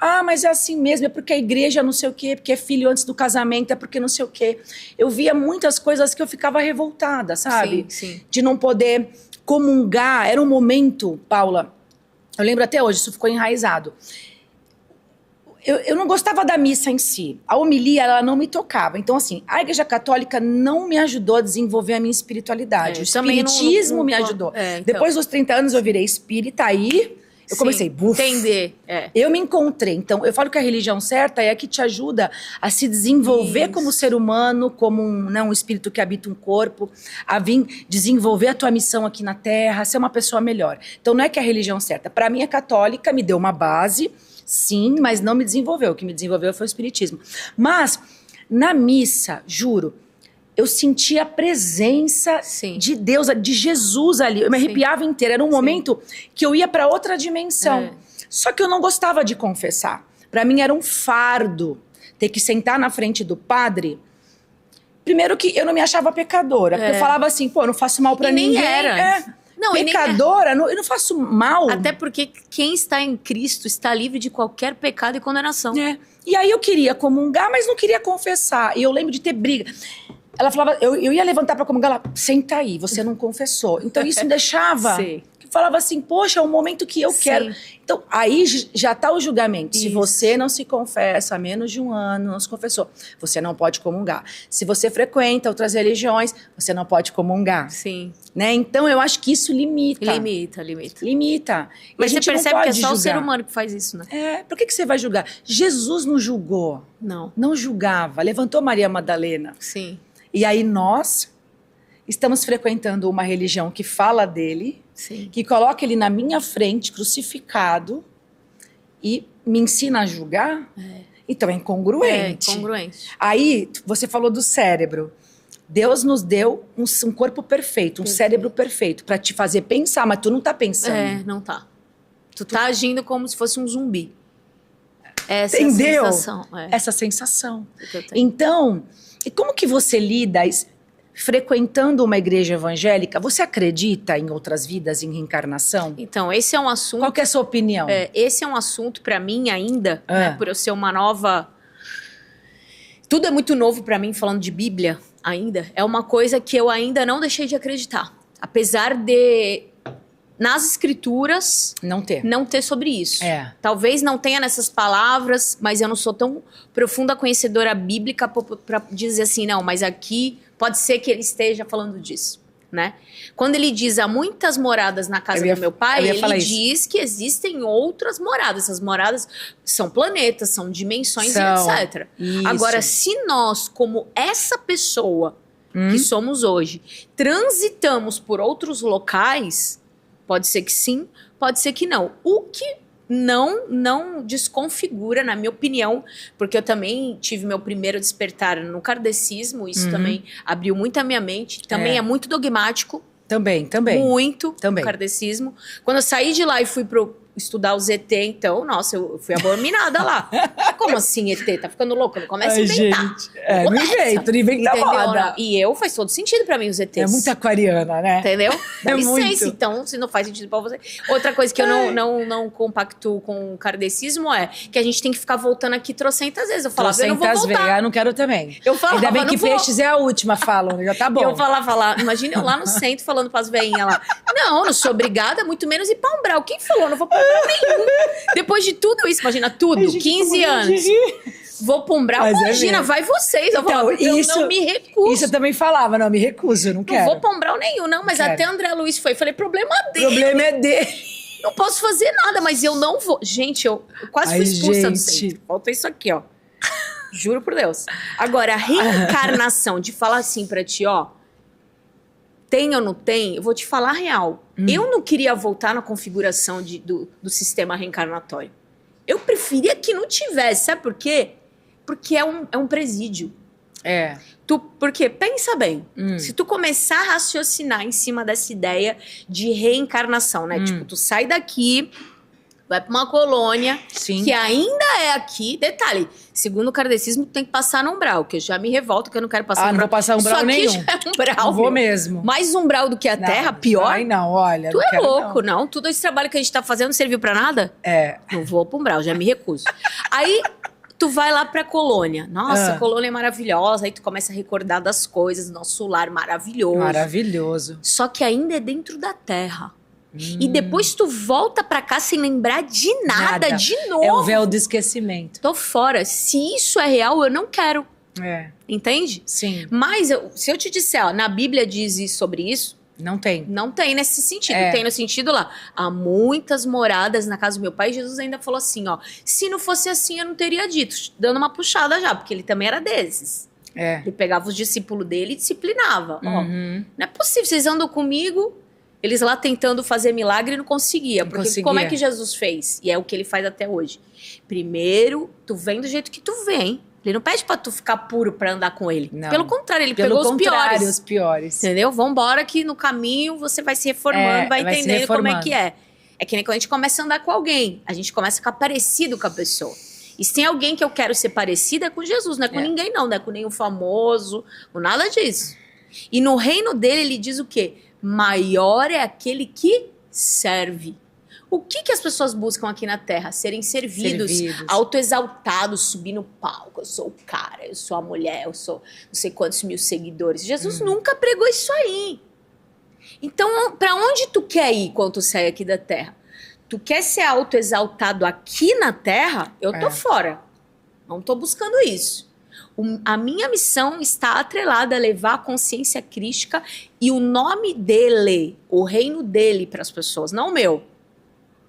Ah, mas é assim mesmo, é porque a igreja não sei o quê, porque é filho antes do casamento, é porque não sei o quê. Eu via muitas coisas que eu ficava revoltada, sabe? Sim. De não poder comungar. Era um momento, Paula, eu lembro até hoje, isso ficou enraizado. Eu não gostava da missa em si. A homilia, ela não me tocava. Então, assim, a Igreja Católica não me ajudou a desenvolver a minha espiritualidade. O espiritismo me ajudou. Então. Depois dos 30 anos, eu virei espírita, aí eu comecei, entender. Eu me encontrei. Então, eu falo que a religião certa é a que te ajuda a se desenvolver como ser humano, como um espírito que habita um corpo, a vir desenvolver a tua missão aqui na Terra, ser uma pessoa melhor. Então, não é que a religião certa. Para mim, a católica me deu uma base, sim, mas não me desenvolveu. O que me desenvolveu foi o espiritismo. Mas, na missa, juro, eu sentia a presença de Deus, de Jesus ali. Eu me arrepiava inteira. Era um momento que eu ia para outra dimensão. Só que eu não gostava de confessar. Para mim era um fardo ter que sentar na frente do padre. Primeiro que eu não me achava pecadora. Porque eu falava assim, pô, eu não faço mal para ninguém. Nem era. Não, pecadora, eu não faço mal. Até porque quem está em Cristo está livre de qualquer pecado e condenação. E aí eu queria comungar, mas não queria confessar. E eu lembro de ter briga. Ela falava, eu ia levantar pra comungar, ela, senta aí, você não confessou. Então isso me deixava, falava assim, poxa, é um momento que eu quero. Então aí já tá o julgamento. Se você não se confessa há menos de 1 ano, não se confessou, você não pode comungar. Se você frequenta outras religiões, você não pode comungar. Né? Então eu acho que isso limita. Limita. Mas você percebe que é só o ser humano que faz isso, né? Por que você vai julgar? Jesus não julgou. Não julgava. Levantou Maria Madalena. E aí nós estamos frequentando uma religião que fala dele, que coloca ele na minha frente, crucificado, e me ensina a julgar? Então é incongruente. Aí você falou do cérebro. Deus nos deu um corpo perfeito, um cérebro perfeito, para te fazer pensar, mas tu não tá pensando. Não tá. Tu tá agindo como se fosse um zumbi. Entendeu? Sensação. Essa sensação. Então, e como que você lida frequentando uma igreja evangélica? Você acredita em outras vidas, em reencarnação? Então, esse é um assunto... Qual que é a sua opinião? Esse é um assunto, para mim, ainda, né, por eu ser uma nova... Tudo é muito novo para mim, falando de Bíblia, ainda. É uma coisa que eu ainda não deixei de acreditar. Apesar de... nas escrituras, não ter sobre isso. Talvez não tenha nessas palavras, mas eu não sou tão profunda conhecedora bíblica para dizer assim, não, mas aqui pode ser que ele esteja falando disso, né? Quando ele diz, há muitas moradas na casa do meu pai, ele diz que existem outras moradas. Essas moradas são planetas, são dimensões e etc. Agora, se nós, como essa pessoa que somos hoje, transitamos por outros locais... Pode ser que sim, pode ser que não. O que não desconfigura, na minha opinião, porque eu também tive meu primeiro despertar no kardecismo, isso também abriu muito a minha mente, também é muito dogmático. Também. Muito, Também. o kardecismo. Quando eu saí de lá e fui estudar o ZT, então, nossa, eu fui abominada lá. Como assim, ET? Tá ficando louco? Não começa a inventar. Não inventa moda. E faz todo sentido pra mim os ETs. É muito aquariana, né? Entendeu? Dá licença, muito. então, se não faz sentido pra você. Outra coisa que eu não compactuo com o kardecismo é que a gente tem que ficar voltando aqui trocentas vezes. Eu falava, eu não vou voltar. Vezes, eu não quero também. Eu falava, ainda bem que peixes é a última, falam, já tá bom. Eu falava lá, imagina eu lá no centro falando pras veinhas lá, não sou obrigada, muito menos ir pra Umbral. Quem falou? Não vou pra Umbral nenhum. Depois de tudo isso, imagina tudo, 15 anos. Vou pra Umbral, imagina, vai vocês. Eu falava, eu não me recuso. Isso eu também falava, não, me recuso, eu não quero. Não vou pra Umbral nenhum, não, mas até André Luiz foi. Falei, problema dele. O problema é dele. Não posso fazer nada, mas eu não vou. Gente, eu quase fui expulsa do centro. Falta isso aqui, ó. Juro por Deus. Agora, a reencarnação de falar assim pra ti, ó, tem ou não tem, eu vou te falar a real. Eu não queria voltar na configuração do sistema reencarnatório. Eu preferia que não tivesse, sabe por quê? Porque é um presídio. Porque, pensa bem, se tu começar a raciocinar em cima dessa ideia de reencarnação, né? Tipo, tu sai daqui, vai pra uma colônia, que ainda é aqui. Detalhe, segundo o kardecismo, tu tem que passar no umbral, que eu já me revolto, que eu não quero passar no umbral. Não vou passar umbral nenhum. Isso aqui já é umbral. Não vou mesmo. Mais umbral do que a terra, pior. Ai, não, olha. Tu é louco, não. Tudo esse trabalho que a gente tá fazendo não serviu pra nada? Não vou pro umbral, já me recuso. Aí, tu vai lá pra colônia. Nossa, a colônia é maravilhosa. Aí tu começa a recordar das coisas, nosso lar maravilhoso. Maravilhoso. Só que ainda é dentro da terra. E depois tu volta pra cá sem lembrar de nada. De novo. É o véu do esquecimento. Tô fora. Se isso é real, eu não quero. Entende? Sim. Mas se eu te disser, ó, na Bíblia diz isso sobre isso, não tem. Não tem nesse sentido. Tem no sentido lá. Há muitas moradas na casa do meu pai. Jesus ainda falou assim, ó. Se não fosse assim, eu não teria dito. Dando uma puxada já, porque ele também era desses. Ele pegava os discípulos dele e disciplinava. Ó, não é possível, vocês andam comigo... Eles lá tentando fazer milagre e não conseguia. Porque como é que Jesus fez? E é o que ele faz até hoje. Primeiro, tu vem do jeito que tu vem. Ele não pede pra tu ficar puro pra andar com ele. Não. Pelo contrário, ele pegou os piores. Entendeu? Vambora que no caminho você vai se reformando, vai entendendo como é que é. É que nem quando a gente começa a andar com alguém. A gente começa a ficar parecido com a pessoa. E se tem alguém que eu quero ser parecida, é com Jesus. Não é com ninguém não. Não é com nenhum famoso. Com nada disso. E no reino dele, ele diz o quê? Maior é aquele que serve. O que as pessoas buscam aqui na Terra? Serem servidos. Autoexaltados, subir no palco. Eu sou o cara, eu sou a mulher, eu sou não sei quantos mil seguidores. Jesus nunca pregou isso aí. Então, para onde tu quer ir quando tu sai aqui da Terra? Tu quer ser autoexaltado aqui na Terra? Eu tô fora. Não tô buscando isso. A minha missão está atrelada a levar a consciência crística e o nome dele, o reino dele para as pessoas, não o meu.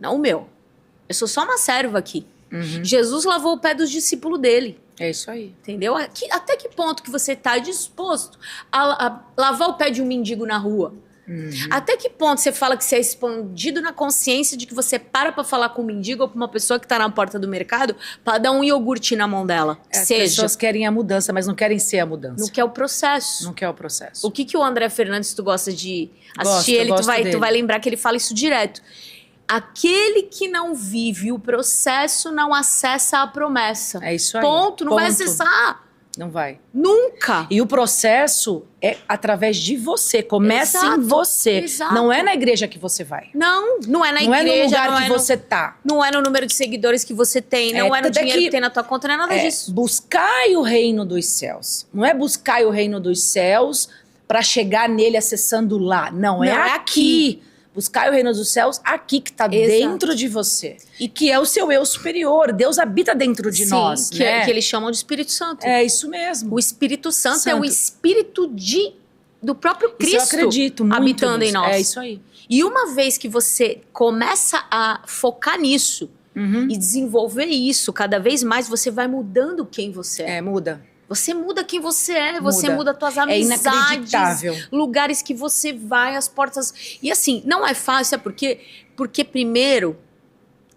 Não o meu. Eu sou só uma serva aqui. Jesus lavou o pé dos discípulos dele. É isso aí. Entendeu? Até que ponto que você está disposto a lavar o pé de um mendigo na rua? Até que ponto você fala que você é expandido na consciência de que você para falar com um mendigo ou com uma pessoa que tá na porta do mercado para dar um iogurte na mão dela? As pessoas querem a mudança, mas não querem ser a mudança. Não quer o processo. Não quer o processo. O que o André Fernandes, tu gosta de assistir ele, tu vai lembrar que ele fala isso direto. Aquele que não vive o processo não acessa a promessa. É isso aí. Ponto. Não vai acessar. Não vai. Nunca. E o processo é através de você. Começa em você. Exato. Não é na igreja que você vai. Não é na igreja. Não é no lugar que você tá. Não é no número de seguidores que você tem. Não é no dinheiro que tem na tua conta. Não é nada disso. Buscai o reino dos céus. Não é buscai o reino dos céus para chegar nele acessando lá. Não, é aqui. Buscar o reino dos céus aqui, que está dentro de você. E que é o seu eu superior. Deus habita dentro de nós. Que eles chamam de Espírito Santo. É isso mesmo. O Espírito Santo é o Espírito do próprio Cristo. Isso eu acredito muito habitando nisso. em nós. É isso aí. E uma vez que você começa a focar nisso e desenvolver isso cada vez mais, você vai mudando quem você é. Muda. Você muda quem você é, você muda tuas amizades, inacreditável. Lugares que você vai, as portas... E assim, não é fácil, sabe por quê? Porque primeiro,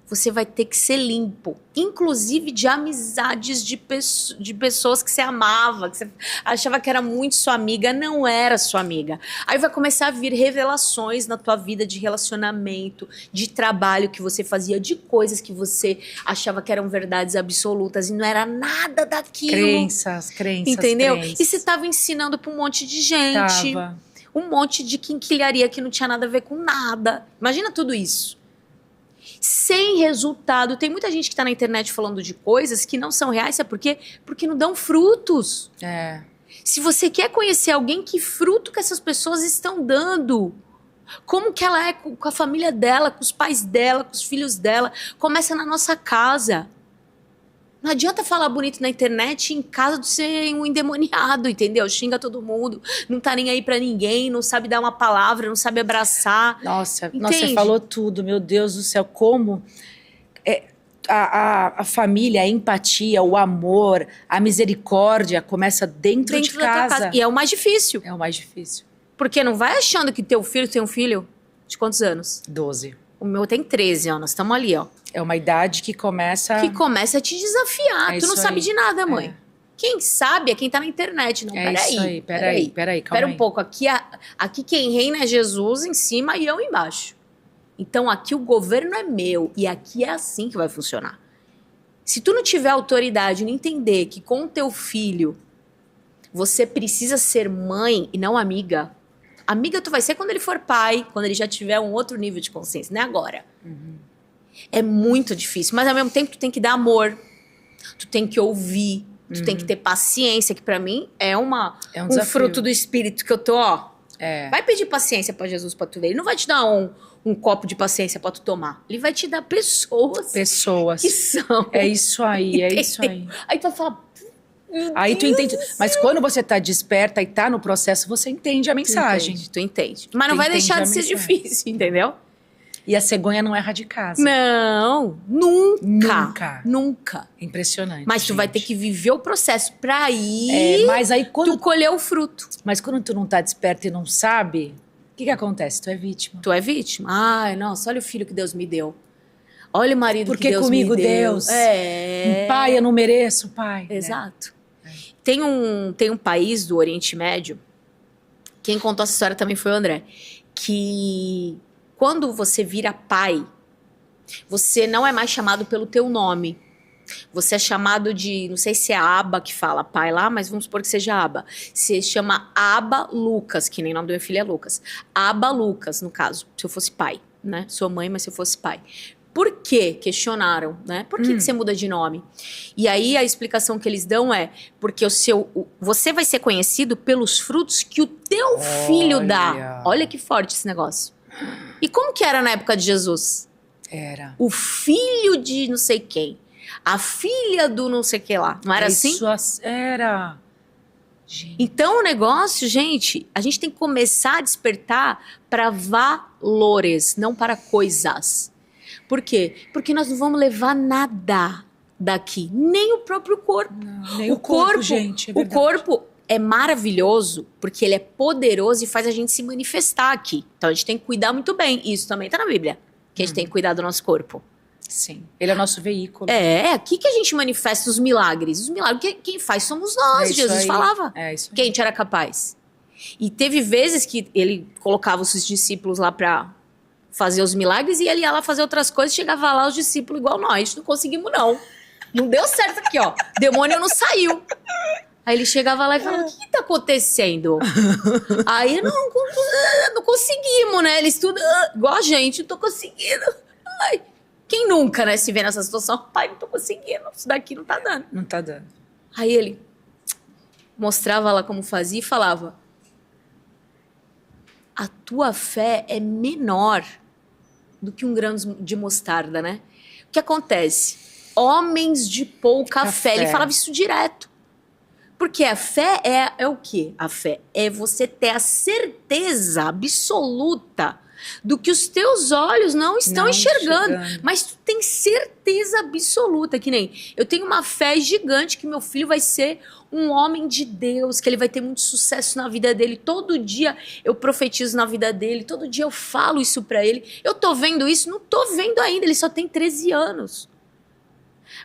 você vai ter que ser limpo. Inclusive de amizades de pessoas que você amava, que você achava que era muito sua amiga, não era sua amiga. Aí vai começar a vir revelações na tua vida de relacionamento, de trabalho que você fazia, de coisas que você achava que eram verdades absolutas e não era nada daquilo. Crenças, entendeu? crenças. E você estava ensinando para um monte de gente. Tava. Um monte de quinquilharia que não tinha nada a ver com nada. Imagina tudo isso. Sem resultado. Tem muita gente que tá na internet falando de coisas que não são reais, sabe por quê? Porque não dão frutos. É. Se você quer conhecer alguém, que fruto que essas pessoas estão dando? Como que ela é com a família dela, com os pais dela, com os filhos dela? Começa na nossa casa. Não adianta falar bonito na internet e em casa de ser um endemoniado, entendeu? Xinga todo mundo, não tá nem aí pra ninguém, não sabe dar uma palavra, não sabe abraçar. Nossa, Entende? você falou tudo, meu Deus do céu, como a família, a empatia, o amor, a misericórdia começa dentro de da tua casa. E é o mais difícil. É o mais difícil. Porque não vai achando que teu filho tem um filho de quantos anos? 12. O meu tem 13 anos, estamos ali, ó. É uma idade que começa... Que começa a te desafiar. É Tu não isso sabe aí. de nada, mãe. É. Quem sabe é quem tá na internet. Não, É isso aí, peraí, calma Espera um aí. pouco. Aqui quem reina é Jesus em cima e eu embaixo. Então aqui o governo é meu e aqui é assim que vai funcionar. Se tu não tiver autoridade, não entender que com o teu filho você precisa ser mãe e não amiga. Amiga tu vai ser quando ele for pai, quando ele já tiver um outro nível de consciência, não é agora. É muito difícil, mas ao mesmo tempo tu tem que dar amor, tu tem que ouvir, tu tem que ter paciência, que pra mim é um desafio. fruto do espírito que eu tô, ó. É. Vai pedir paciência pra Jesus pra tu ver. Ele não vai te dar um copo de paciência pra tu tomar. Ele vai te dar pessoas Pessoas. que são. É isso aí, é isso aí. Aí tu vai falar... meu Aí tu Deus entende. do Mas quando você tá desperta e tá no processo, você entende a Tu mensagem. entende, tu entende. Mas não Tu vai entende deixar a de ser mensagem. difícil, entendeu? E a cegonha não erra de casa. Não, nunca. Nunca. Impressionante. Mas tu vai ter gente. que viver o processo pra aí Mas aí quando tu colher o fruto. Mas quando tu não tá desperto e não sabe, o que acontece? Tu é vítima. Tu é vítima. Ai, nossa, olha o filho que Deus me deu. Olha o marido Porque que Deus comigo me deu. Deus. É. Pai, eu não mereço, pai. Exato. Tem um país do Oriente Médio, quem contou essa história também foi o André, que quando você vira pai, você não é mais chamado pelo teu nome. Você é chamado de, não sei se é Aba que fala pai lá, mas vamos supor que seja Aba. Você chama Aba Lucas, que nem o nome do meu filho é Lucas. Aba Lucas, no caso, se eu fosse pai, né? Sou mãe, mas se eu fosse pai. Por quê? Questionaram, né? Por que você muda de nome? E aí a explicação que eles dão é porque você vai ser conhecido pelos frutos que o teu filho dá. Olha que forte esse negócio. E como que era na época de Jesus? Era. O filho de não sei quem. A filha do não sei que lá. Não era assim? Isso era. Gente. Então o negócio, gente, a gente tem que começar a despertar para valores, não para coisas. Por quê? Porque nós não vamos levar nada daqui, nem o próprio corpo. Não, nem o corpo, gente. É o corpo é maravilhoso porque ele é poderoso e faz a gente se manifestar aqui. Então a gente tem que cuidar muito bem. Isso também tá na Bíblia, que a gente tem que cuidar do nosso corpo. Sim. Ele é o nosso veículo. É aqui que a gente manifesta os milagres. Os milagres, quem faz somos nós, Jesus aí. falava. É isso aí. Que a gente era capaz. E teve vezes que ele colocava os seus discípulos lá pra fazer os milagres e ele ia lá fazer outras coisas, chegava lá os discípulos igual nós. Não conseguimos, não. Não deu certo aqui, ó. O demônio não saiu. Aí ele chegava lá e falava, o que tá acontecendo? Aí, não conseguimos, né? Eles tudo, igual a gente, não tô conseguindo. Ai, quem nunca, né, se vê nessa situação? Pai, não tô conseguindo, isso daqui não tá dando. Não tá dando. Aí ele mostrava lá como fazia e falava, a tua fé é menor do que um grão de mostarda, né? O que acontece? Homens de pouca fé. Ele falava isso direto. Porque a fé é o quê? A fé é você ter a certeza absoluta do que os teus olhos não estão Não enxergando. enxergando. Mas tu tem certeza absoluta, que nem eu tenho uma fé gigante que meu filho vai ser um homem de Deus, que ele vai ter muito sucesso na vida dele. Todo dia eu profetizo na vida dele, todo dia eu falo isso pra ele. Eu tô vendo isso? Não tô vendo ainda, ele só tem 13 anos.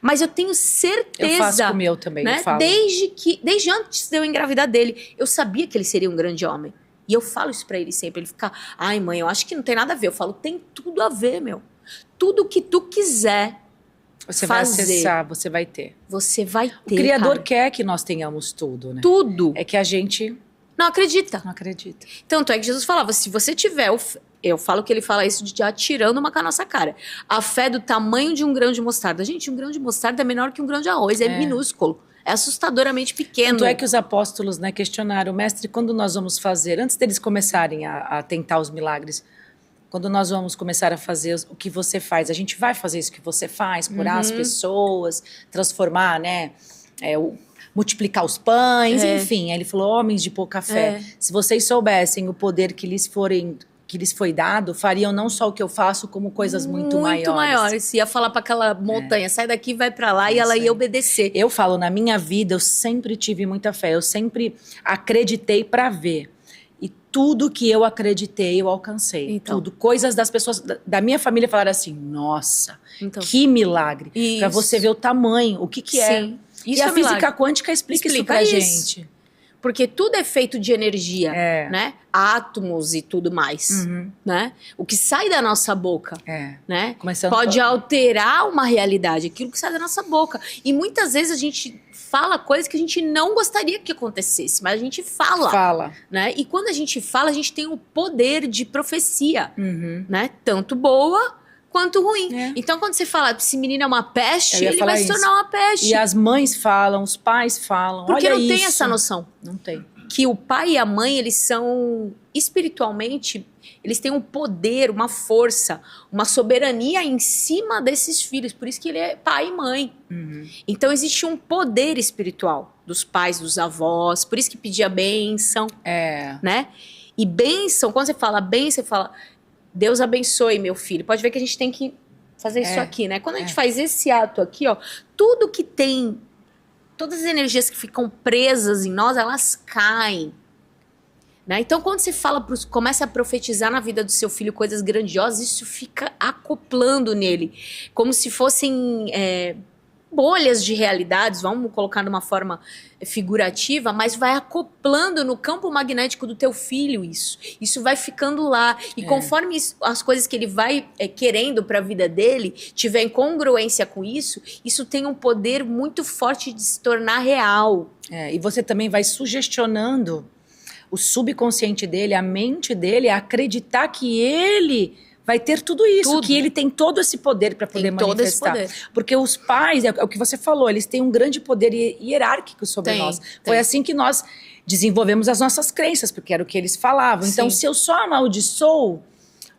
Mas eu tenho certeza. Eu faço com o meu também, né? eu falo. Desde antes de eu engravidar dele, eu sabia que ele seria um grande homem. E eu falo isso pra ele sempre. Ele fica, ai mãe, eu acho que não tem nada a ver. Eu falo, tem tudo a ver, meu. Tudo que tu quiser Você fazer, vai acessar, você vai ter. você vai ter, O Criador cara. quer que nós tenhamos tudo, né? Tudo. É que a gente Não acredita. não acredita. Tanto é que Jesus falava, se você tiver... Eu falo que ele fala isso de atirando uma com a nossa cara. A fé do tamanho de um grão de mostarda. Gente, um grão de mostarda é menor que um grão de arroz. É minúsculo. É assustadoramente pequeno. Tanto é que os apóstolos, né, questionaram, mestre, quando nós vamos fazer, antes deles começarem a tentar os milagres, quando nós vamos começar a fazer o que você faz, a gente vai fazer isso que você faz, curar as pessoas, transformar, né, multiplicar os pães, enfim. Aí ele falou, homens de pouca fé, se vocês soubessem o poder que lhes foi dado, fariam não só o que eu faço, como coisas muito maiores. Muito maiores. Ia falar para aquela montanha, sai daqui, vai para lá, e ela ia obedecer. Eu falo, na minha vida, eu sempre tive muita fé. Eu sempre acreditei para ver. E tudo que eu acreditei, eu alcancei. Então. Tudo. Coisas das pessoas da minha família falaram assim, nossa, Então. que milagre. Isso. Para você ver o tamanho, o que é. Sim. E Isso a é milagre. física quântica explica isso pra gente. Porque tudo é feito de energia, É. né? Átomos e tudo mais, né? O que sai da nossa boca, né? Começando pode alterar uma realidade, aquilo que sai da nossa boca. E muitas vezes a gente fala coisas que a gente não gostaria que acontecesse, mas a gente fala. Né? E quando a gente fala, a gente tem o poder de profecia, né? Tanto boa quanto ruim. Então, quando você fala, esse menino é uma peste, ele vai se tornar uma peste. E as mães falam, os pais falam. Porque olha não isso. tem essa noção. Não tem. Que o pai e a mãe, eles são, espiritualmente, eles têm um poder, uma força, uma soberania em cima desses filhos. Por isso que ele é pai e mãe. Então, existe um poder espiritual dos pais, dos avós. Por isso que pedia bênção, né? E bênção, quando você fala bênção, você fala... Deus abençoe meu filho. Pode ver que a gente tem que fazer isso aqui, né? Quando a gente faz esse ato aqui, ó, tudo que tem, todas as energias que ficam presas em nós, elas caem. Né? Então, quando você começa a profetizar na vida do seu filho coisas grandiosas, isso fica acoplando nele. Como se fossem bolhas de realidades, vamos colocar de uma forma figurativa, mas vai acoplando no campo magnético do teu filho isso. Isso vai ficando lá. E conforme as coisas que ele vai querendo para a vida dele tiver em congruência com isso, isso tem um poder muito forte de se tornar real. E você também vai sugestionando o subconsciente dele, a mente dele, a acreditar que ele vai ter tudo isso, que ele tem todo esse poder para poder manifestar. Todo esse poder. Porque os pais, é o que você falou, eles têm um grande poder hierárquico sobre nós. Foi assim que nós desenvolvemos as nossas crenças, porque era o que eles falavam. Então, se eu só amaldiçoo,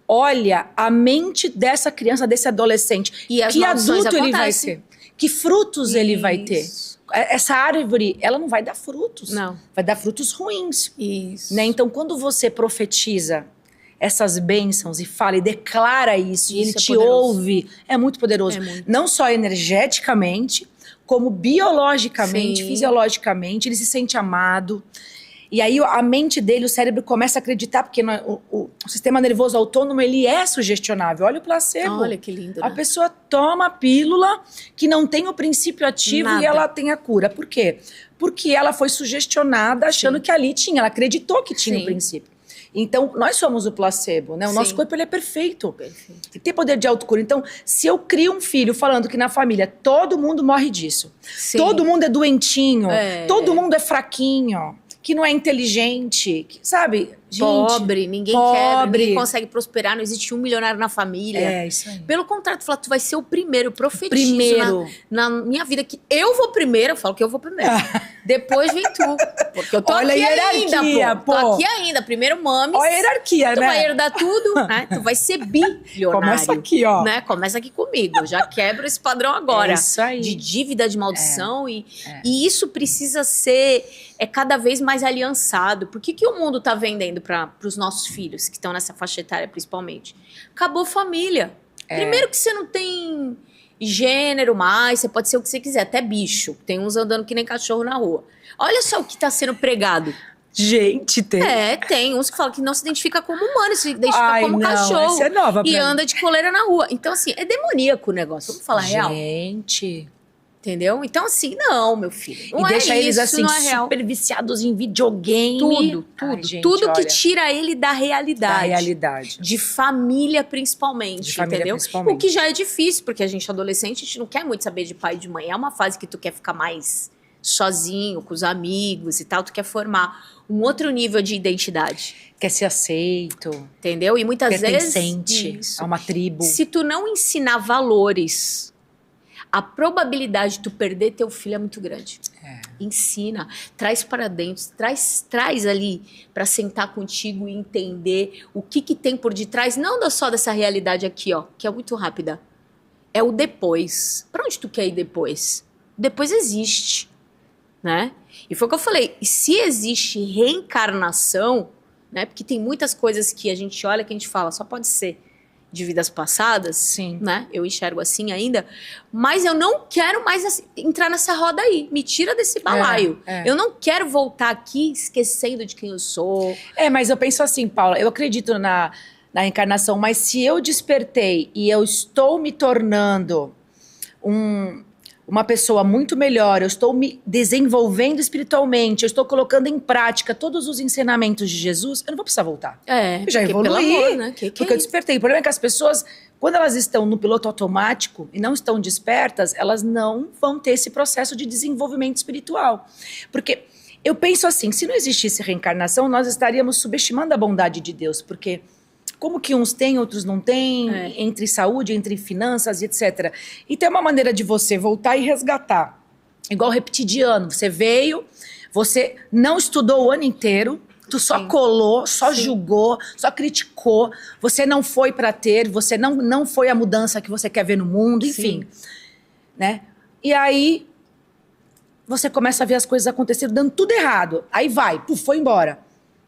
olha a mente dessa criança, desse adolescente, que adulto ele vai ser, que frutos ele vai ter. Essa árvore, ela não vai dar frutos. Não. Vai dar frutos ruins. Isso. Né? Então, quando você profetiza essas bênçãos e fala e declara isso, e ele te ouve, é muito poderoso. Não só energeticamente, como biologicamente, fisiologicamente, ele se sente amado. E aí a mente dele, o cérebro começa a acreditar, porque o sistema nervoso autônomo, ele é sugestionável. Olha o placebo. Olha que lindo, né? A pessoa toma a pílula que não tem o princípio ativo e ela tem a cura. Por quê? Porque ela foi sugestionada achando que ali tinha, ela acreditou que tinha o princípio. Então, nós somos o placebo, né? O nosso corpo, ele é perfeito. E tem poder de autocura. Então, se eu crio um filho falando que na família todo mundo morre disso, todo mundo é doentinho, todo mundo é fraquinho, que não é inteligente, sabe? Gente, pobre, ninguém quebra, ninguém consegue prosperar, não existe um milionário na família. É, isso aí. Pelo contrário, tu fala, tu vai ser o primeiro, eu profetizo na minha vida, que eu vou primeiro, eu falo que eu vou primeiro. Depois vem tu. Porque eu tô Olha aqui a hierarquia, ainda, pô. Tô pô. aqui ainda. Primeiro mames. Olha a hierarquia, Tu né? vai herdar tudo, né? Tu vai ser bilionário. Começa aqui, ó. Né? Começa aqui comigo. Eu já quebro esse padrão agora. É isso aí. De dívida, de maldição. E isso precisa ser cada vez mais aliançado. Por que o mundo tá vendendo para os nossos filhos, que estão nessa faixa etária principalmente? Acabou família. Primeiro que você não tem gênero mais, você pode ser o que você quiser, até bicho. Tem uns andando que nem cachorro na rua. Olha só o que tá sendo pregado. Gente, tem. Tem uns que falam que não se identifica como humano, se identifica como cachorro. Essa é nova e pra anda de coleira na rua. Então, assim, é demoníaco o negócio. Vamos falar real. Gente. Entendeu? Então, assim, não, meu filho. Não e deixa eles isso, assim, não é real. super viciados em videogame. Tudo. Ai, gente, tudo que olha, tira ele da realidade. da realidade. De família, principalmente. De família, entendeu? principalmente. O que já é difícil, porque a gente adolescente, a gente não quer muito saber de pai e de mãe. É uma fase que tu quer ficar mais sozinho, com os amigos e tal. Tu quer formar um outro nível de identidade. Quer ser aceito. Entendeu? E muitas vezes... Pertencente a uma tribo. Se tu não ensinar valores, a probabilidade de tu perder teu filho é muito grande. Ensina, traz para dentro, traz ali para sentar contigo e entender o que tem por detrás, não só dessa realidade aqui, ó, que é muito rápida. É o depois. Para onde tu quer ir depois? Depois existe, né? E foi o que eu falei, e se existe reencarnação, né? Porque tem muitas coisas que a gente olha que a gente fala, só pode ser de vidas passadas, sim, né? Eu enxergo assim ainda, mas eu não quero mais entrar nessa roda aí. Me tira desse balaio. Eu não quero voltar aqui esquecendo de quem eu sou. Mas eu penso assim, Paula, eu acredito na reencarnação, mas se eu despertei e eu estou me tornando uma pessoa muito melhor, eu estou me desenvolvendo espiritualmente, eu estou colocando em prática todos os ensinamentos de Jesus, eu não vou precisar voltar. Eu já evoluí, pelo amor, né? Porque eu despertei. O problema é que as pessoas, quando elas estão no piloto automático e não estão despertas, elas não vão ter esse processo de desenvolvimento espiritual. Porque eu penso assim, se não existisse reencarnação, nós estaríamos subestimando a bondade de Deus, porque como que uns têm, outros não têm, entre saúde, entre finanças e etc. E tem uma maneira de você voltar e resgatar. Igual reptiliano, você veio, você não estudou o ano inteiro, tu só colou, só julgou, só criticou, você não foi para ter, você não foi a mudança que você quer ver no mundo, enfim. Né? E aí, você começa a ver as coisas acontecendo, dando tudo errado. Aí vai, foi embora.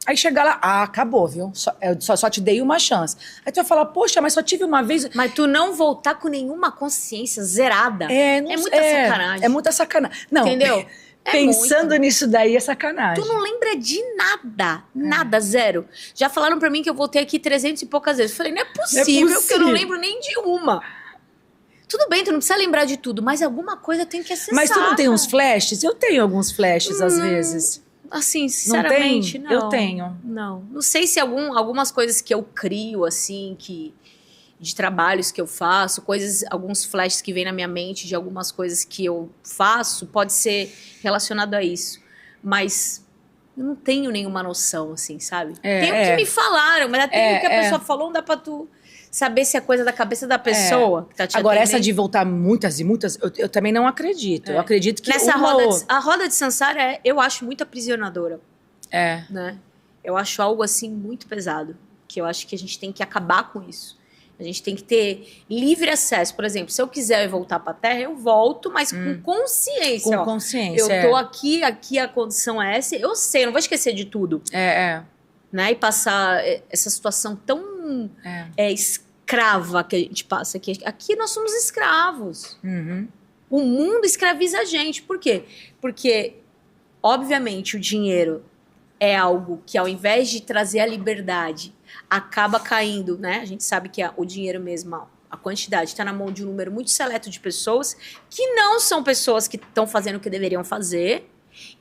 Aí chega lá, acabou, viu? Eu só te dei uma chance. Aí tu vai falar, poxa, mas só tive uma vez... Mas tu não voltar com nenhuma consciência zerada. É muita sacanagem. É muita sacanagem. Não, entendeu? Pensando nisso daí é sacanagem. Tu não lembra de nada. Nada, zero. Já falaram pra mim que eu voltei aqui 300 e poucas vezes. Eu falei, não é possível que eu não lembro nem de uma. Tudo bem, tu não precisa lembrar de tudo, mas alguma coisa tem que acessar. Mas tu não tem uns flashes? Eu tenho alguns flashes, às vezes. Assim, sinceramente, não. Eu tenho. Não sei se algumas coisas que eu crio, assim, de trabalhos que eu faço, alguns flashes que vêm na minha mente de algumas coisas que eu faço, pode ser relacionado a isso. Mas eu não tenho nenhuma noção, assim, sabe? Tem o que me falaram, mas até o que a pessoa falou, não dá pra tu saber se é coisa da cabeça da pessoa que tá te Agora, atendendo. essa de voltar muitas e muitas, eu também não acredito. Eu acredito que a roda de Sansara, eu acho muito aprisionadora. Né? Eu acho algo, assim, muito pesado. Que eu acho que a gente tem que acabar com isso. A gente tem que ter livre acesso. Por exemplo, se eu quiser voltar pra Terra, eu volto, mas com consciência. Com consciência, eu tô aqui a condição é essa. Eu sei, eu não vou esquecer de tudo. Né? E passar essa situação tão escrava que a gente passa aqui. Aqui nós somos escravos. O mundo escraviza a gente. Por quê? Porque, obviamente, o dinheiro é algo que, ao invés de trazer a liberdade, acaba caindo, né? A gente sabe que o dinheiro mesmo, a quantidade, está na mão de um número muito seleto de pessoas que não são pessoas que estão fazendo o que deveriam fazer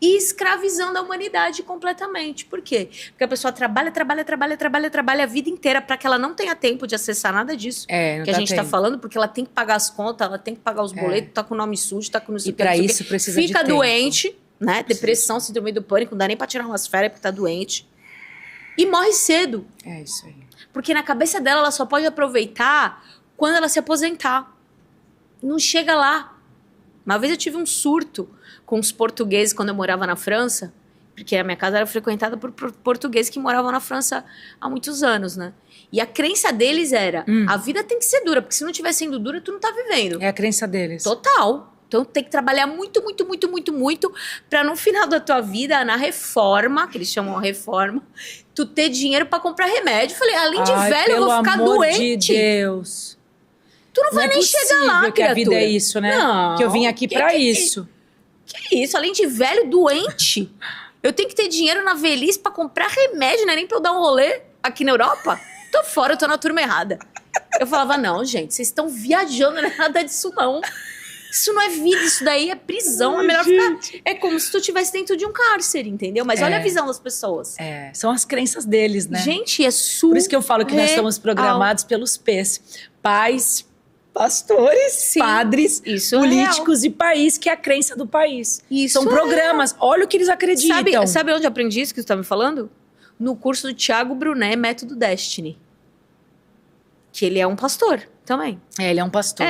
e escravizando a humanidade completamente. Por quê? Porque a pessoa trabalha a vida inteira para que ela não tenha tempo de acessar nada disso que a gente está falando, porque ela tem que pagar as contas, ela tem que pagar os boletos, tá com o nome sujo, tá com não sei o que. E para isso precisa de tempo. Fica doente, né? Depressão, síndrome do pânico, não dá nem para tirar umas férias porque tá doente. E morre cedo. É isso aí. Porque na cabeça dela, ela só pode aproveitar quando ela se aposentar. Não chega lá. Uma vez eu tive um surto com os portugueses quando eu morava na França, porque a minha casa era frequentada por portugueses que moravam na França há muitos anos, né? E a crença deles era, a vida tem que ser dura, porque se não estiver sendo dura, tu não tá vivendo. É a crença deles. Total. Então tem que trabalhar muito, muito, muito, muito, muito, pra no final da tua vida, na reforma, que eles chamam a reforma, tu ter dinheiro pra comprar remédio. Eu falei, além de velho, eu vou ficar doente. Pelo amor de Deus. Tu não vai nem chegar lá, que a criatura. vida é isso, né? Não. Que eu vim aqui pra isso. Que isso? Além de velho, doente. Eu tenho que ter dinheiro na velhice pra comprar remédio, não é nem pra eu dar um rolê aqui na Europa? Tô fora, eu tô na turma errada. Eu falava, não, gente, vocês estão viajando, não é nada disso, não. Isso não é vida, isso daí é prisão. Ai, é melhor gente. ficar... É como se tu estivesse dentro de um cárcere, entendeu? Mas olha a visão das pessoas. São as crenças deles, né? Gente, é super. Por isso que eu falo que nós somos programados pelos P's. Pais, pastores, Sim, padres, isso políticos e país, que é a crença do país. Isso São programas. Olha o que eles acreditam. Sabe onde eu aprendi isso que tu tá me falando? No curso do Thiago Brunet, Método Destiny. Que ele é um pastor também. Ele é um pastor.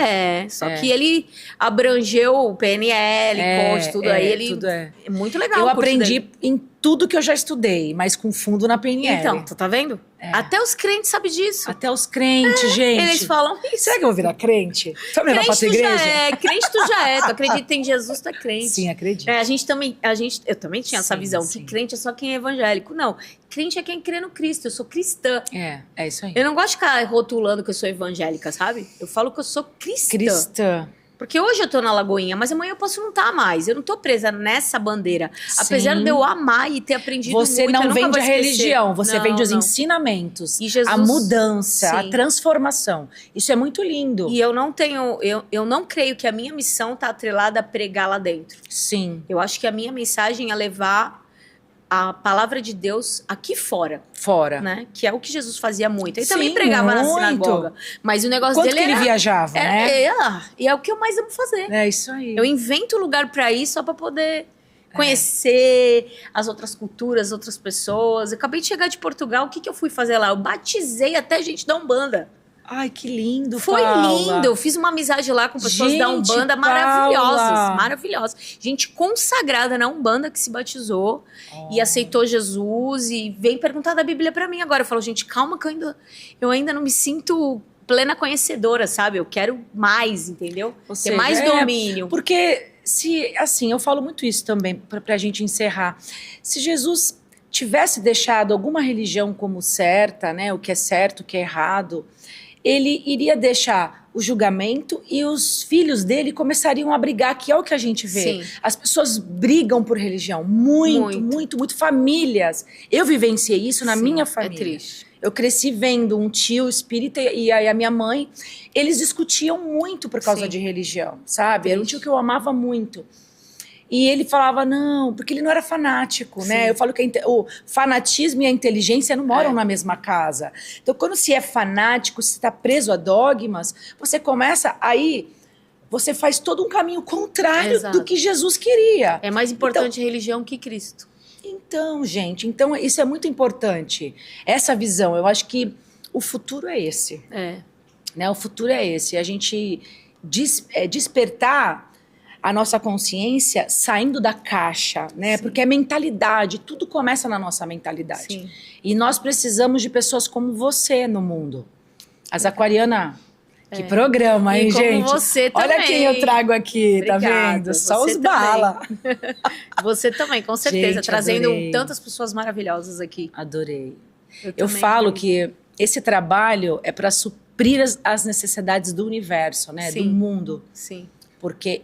Só que ele abrangeu o PNL, coach, tudo aí. Ele tudo é muito legal. Eu o curso aprendi dele. em tudo que eu já estudei, mas com fundo na PNL. Então, tu tá vendo? Até os crentes sabem disso. Até os crentes, gente. Eles falam isso. Será que eu vou virar crente? Só me levar pra tua igreja? Crente tu já é. Tu acredita em Jesus, tu é crente. Sim, acredito. Eu também tinha essa visão, que crente é só quem é evangélico. Não, crente é quem crê no Cristo. Eu sou cristã. É isso aí. Eu não gosto de ficar rotulando que eu sou evangélica, sabe? Eu falo que eu sou cristã. Cristã. Porque hoje eu tô na Lagoinha, mas amanhã eu posso não estar mais. Eu não tô presa nessa bandeira. Apesar de eu amar e ter aprendido você muito, não vende a religião, você vende os não. ensinamentos, E Jesus, a mudança, sim. a transformação. Isso é muito lindo. E eu não tenho, eu não creio que a minha missão tá atrelada a pregar lá dentro. Sim. Eu acho que a minha mensagem é levar a palavra de Deus aqui fora. Fora. Né? Que é o que Jesus fazia muito. Ele Sim, também pregava na muito. sinagoga. Mas o negócio Quanto dele que ele era... viajava, né? E é o que eu mais amo fazer. É isso aí. Eu invento lugar pra ir só pra poder conhecer as outras culturas, as outras pessoas. Eu acabei de chegar de Portugal, o que eu fui fazer lá? Eu batizei até gente da Umbanda. Ai, que lindo, Foi Paula. lindo. Eu fiz uma amizade lá com pessoas da Umbanda maravilhosas. Gente consagrada na Umbanda que se batizou e aceitou Jesus e vem perguntar da Bíblia pra mim agora. Eu falo, gente, calma que eu ainda não me sinto plena conhecedora, sabe? Eu quero mais, entendeu? Ter mais domínio. Porque, eu falo muito isso também, pra gente encerrar. Se Jesus tivesse deixado alguma religião como certa, né? O que é certo, o que é errado, ele iria deixar o julgamento e os filhos dele começariam a brigar, que é o que a gente vê. Sim. As pessoas brigam por religião, muito. Famílias. Eu vivenciei isso na minha família. É triste. Eu cresci vendo um tio espírita e a minha mãe, eles discutiam muito por causa de religião, sabe? Era um tio que eu amava muito. E ele falava, não, porque ele não era fanático, né? Eu falo que o fanatismo e a inteligência não moram na mesma casa. Então, quando se é fanático, se está preso a dogmas, você começa aí, você faz todo um caminho contrário do que Jesus queria. É mais importante a religião que Cristo. Então, gente, isso é muito importante. Essa visão, eu acho que o futuro é esse. Né? O futuro é esse. A gente despertar a nossa consciência saindo da caixa, né? Porque é mentalidade, tudo começa na nossa mentalidade. Sim. E nós precisamos de pessoas como você no mundo. As Aquariana, que programa, hein, e como gente? Você também. Olha quem eu trago aqui, Obrigada. tá vendo? Só Você os bala. Você também, com certeza, Gente, trazendo adorei. tantas pessoas maravilhosas aqui. Adorei. Eu também falo adorei. que esse trabalho é para suprir as necessidades do universo, né? Sim. Do mundo. Sim.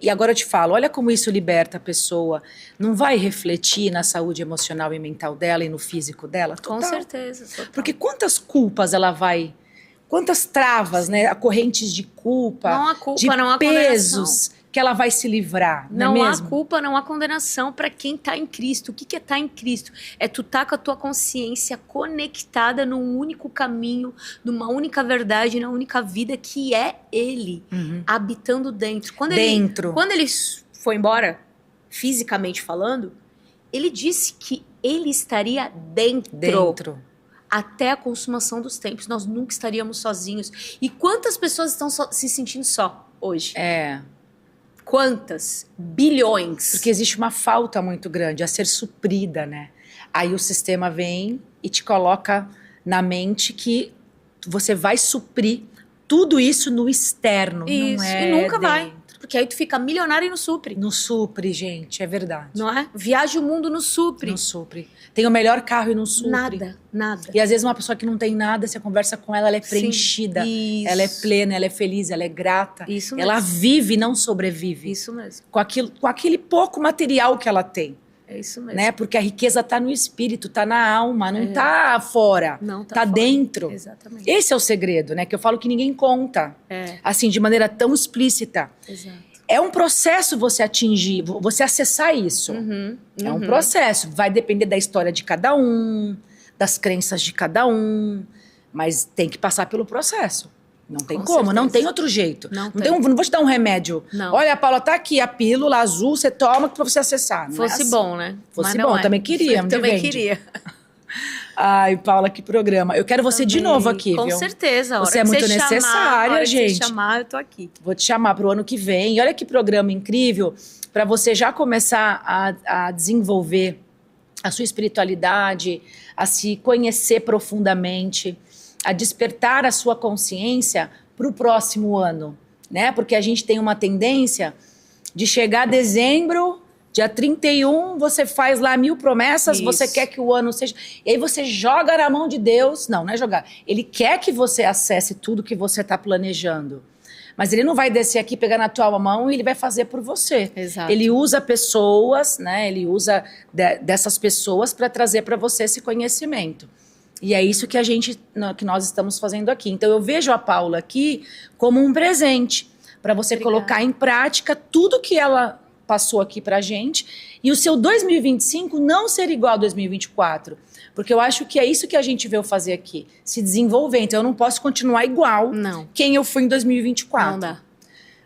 E agora eu te falo, olha como isso liberta a pessoa. Não vai refletir na saúde emocional e mental dela e no físico dela? Com Total. certeza. Total. Porque quantas culpas ela vai... Quantas travas, né? Correntes de culpa. Não há culpa, de não há pesos que ela vai se livrar, não é Não há mesmo? culpa, não há condenação para quem tá em Cristo. O que é estar em Cristo? É tu tá com a tua consciência conectada num único caminho, numa única verdade, na única vida que é Ele, habitando dentro. Quando ele foi embora, fisicamente falando, ele disse que ele estaria dentro. Até a consumação dos tempos. Nós nunca estaríamos sozinhos. E quantas pessoas estão se sentindo só hoje? Quantas? Bilhões. Porque existe uma falta muito grande a ser suprida, né? Aí o sistema vem e te coloca na mente que você vai suprir tudo isso no externo. Isso, não é e nunca dentro. vai. Porque aí tu fica milionário e não supre. Não supre, gente, é verdade. Não é? Viaja o mundo no supre. Não supre. Tem o melhor carro e não supre. Nada. E às vezes uma pessoa que não tem nada, você conversa com ela, ela é Sim, preenchida, isso. ela é plena, ela é feliz, ela é grata. Isso mesmo. Ela vive, não sobrevive. Isso mesmo. Com aquele pouco material que ela tem. É isso mesmo. Né? Porque a riqueza está no espírito, está na alma, não está fora, Não está fora. dentro. Exatamente. Esse é o segredo, né? Que eu falo que ninguém conta, assim, de maneira tão explícita. Exato. É um processo você atingir, você acessar isso. É um processo. Vai depender da história de cada um, das crenças de cada um, mas tem que passar pelo processo. Não tem Com como, certeza. não tem outro jeito. Não tem. tem. Não vou te dar um remédio. Não. Olha, Paula, tá aqui a pílula azul, você toma pra você acessar. Não Fosse é assim. bom, né? Fosse Mas não bom, é. também queria. Eu também vende. queria. Ai, Paula, que programa. Eu quero você de novo aqui, Com viu? certeza. A hora Você é que muito chamar, necessária, a hora gente. Que você chamar, eu tô aqui. Vou te chamar pro ano que vem. E olha que programa incrível para você já começar a desenvolver a sua espiritualidade, a se conhecer profundamente, a despertar a sua consciência para o próximo ano, né? Porque a gente tem uma tendência de chegar a dezembro, dia 31, você faz lá 1000 promessas, Isso. você quer que o ano seja... E aí você joga na mão de Deus. Não é jogar. Ele quer que você acesse tudo que você está planejando. Mas ele não vai descer aqui, pegar na tua mão e ele vai fazer por você. Exato. Ele usa pessoas, né? Ele usa dessas pessoas para trazer para você esse conhecimento. E é isso que nós estamos fazendo aqui. Então eu vejo a Paula aqui como um presente para você colocar em prática tudo que ela passou aqui pra gente e o seu 2025 não ser igual ao 2024. Porque eu acho que é isso que a gente veio fazer aqui, se desenvolver. Então eu não posso continuar igual quem eu fui em 2024. Não dá.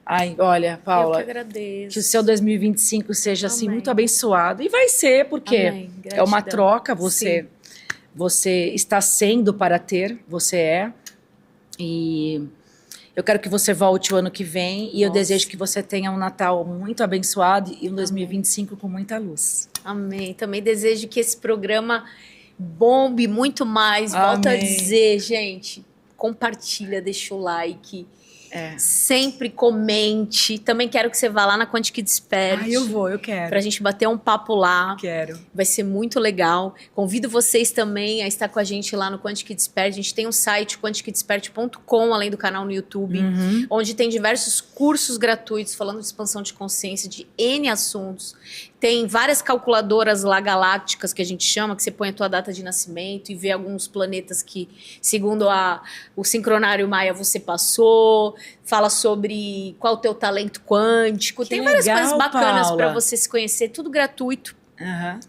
Ai, olha, Paula, eu que agradeço. Que o seu 2025 seja assim muito abençoado. E vai ser, porque é uma troca, você está sendo para ter, você é. E eu quero que você volte o ano que vem e eu desejo que você tenha um Natal muito abençoado e um 2025 com muita luz. Amém. Também desejo que esse programa bombe muito mais. Volto a dizer, gente, compartilha, deixa o like. Sempre comente. Também quero que você vá lá na Quantic Desperte. Eu quero. Pra gente bater um papo lá. Quero. Vai ser muito legal. Convido vocês também a estar com a gente lá no Quantic Desperte. A gente tem um site, quanticdesperte.com, além do canal no YouTube, onde tem diversos cursos gratuitos falando de expansão de consciência, de N assuntos. Tem várias calculadoras lá galácticas que a gente chama, que você põe a tua data de nascimento e vê alguns planetas que, segundo o sincronário Maia, você passou. Fala sobre qual o teu talento quântico. Tem várias coisas bacanas para você se conhecer, tudo gratuito.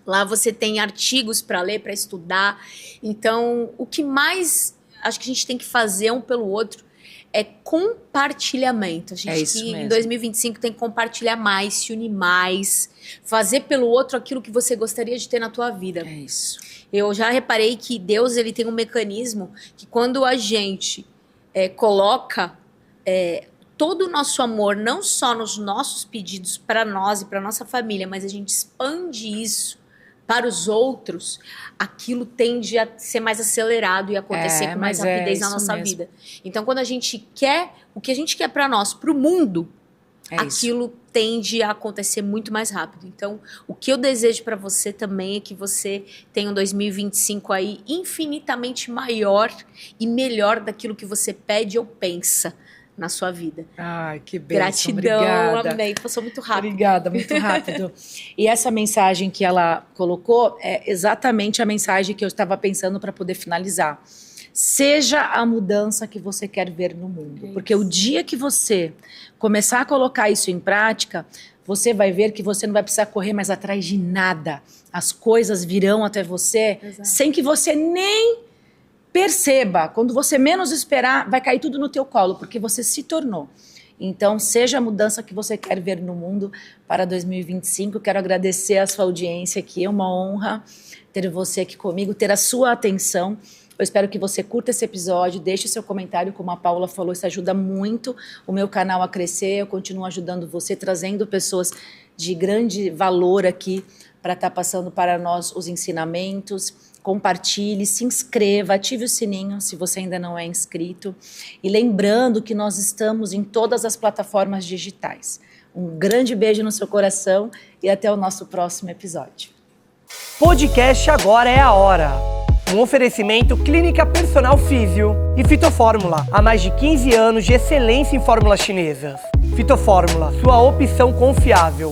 Lá você tem artigos para ler, para estudar. Então, o que mais acho que a gente tem que fazer um pelo outro é compartilhamento. A gente em 2025 tem que compartilhar mais, se unir mais, fazer pelo outro aquilo que você gostaria de ter na tua vida. É isso. Eu já reparei que Deus ele tem um mecanismo que quando a gente coloca todo o nosso amor, não só nos nossos pedidos para nós e para nossa família, mas a gente expande isso para os outros, aquilo tende a ser mais acelerado e acontecer com mais rapidez na nossa vida. Então, quando a gente quer, o que a gente quer para nós, para o mundo, aquilo tende a acontecer muito mais rápido. Então, o que eu desejo para você também é que você tenha um 2025 aí infinitamente maior e melhor daquilo que você pede ou pensa na sua vida. Ai, que bênção. Gratidão, obrigada. amém. Passou muito rápido. Obrigada, muito rápido. E essa mensagem que ela colocou é exatamente a mensagem que eu estava pensando para poder finalizar. Seja a mudança que você quer ver no mundo. Porque o dia que você começar a colocar isso em prática, você vai ver que você não vai precisar correr mais atrás de nada. As coisas virão até você sem que você nem perceba. Quando você menos esperar, vai cair tudo no teu colo, porque você se tornou. Então, seja a mudança que você quer ver no mundo para 2025. Quero agradecer a sua audiência aqui. É uma honra ter você aqui comigo, ter a sua atenção. Eu espero que você curta esse episódio, deixe seu comentário, como a Paula falou, isso ajuda muito o meu canal a crescer, eu continuo ajudando você, trazendo pessoas de grande valor aqui para estar passando para nós os ensinamentos. Compartilhe, se inscreva, ative o sininho se você ainda não é inscrito. E lembrando que nós estamos em todas as plataformas digitais. Um grande beijo no seu coração e até o nosso próximo episódio. Podcast Agora é a Hora. Um oferecimento Clínica Personal Físio e Fitofórmula. Há mais de 15 anos de excelência em fórmulas chinesas. Fitofórmula, sua opção confiável.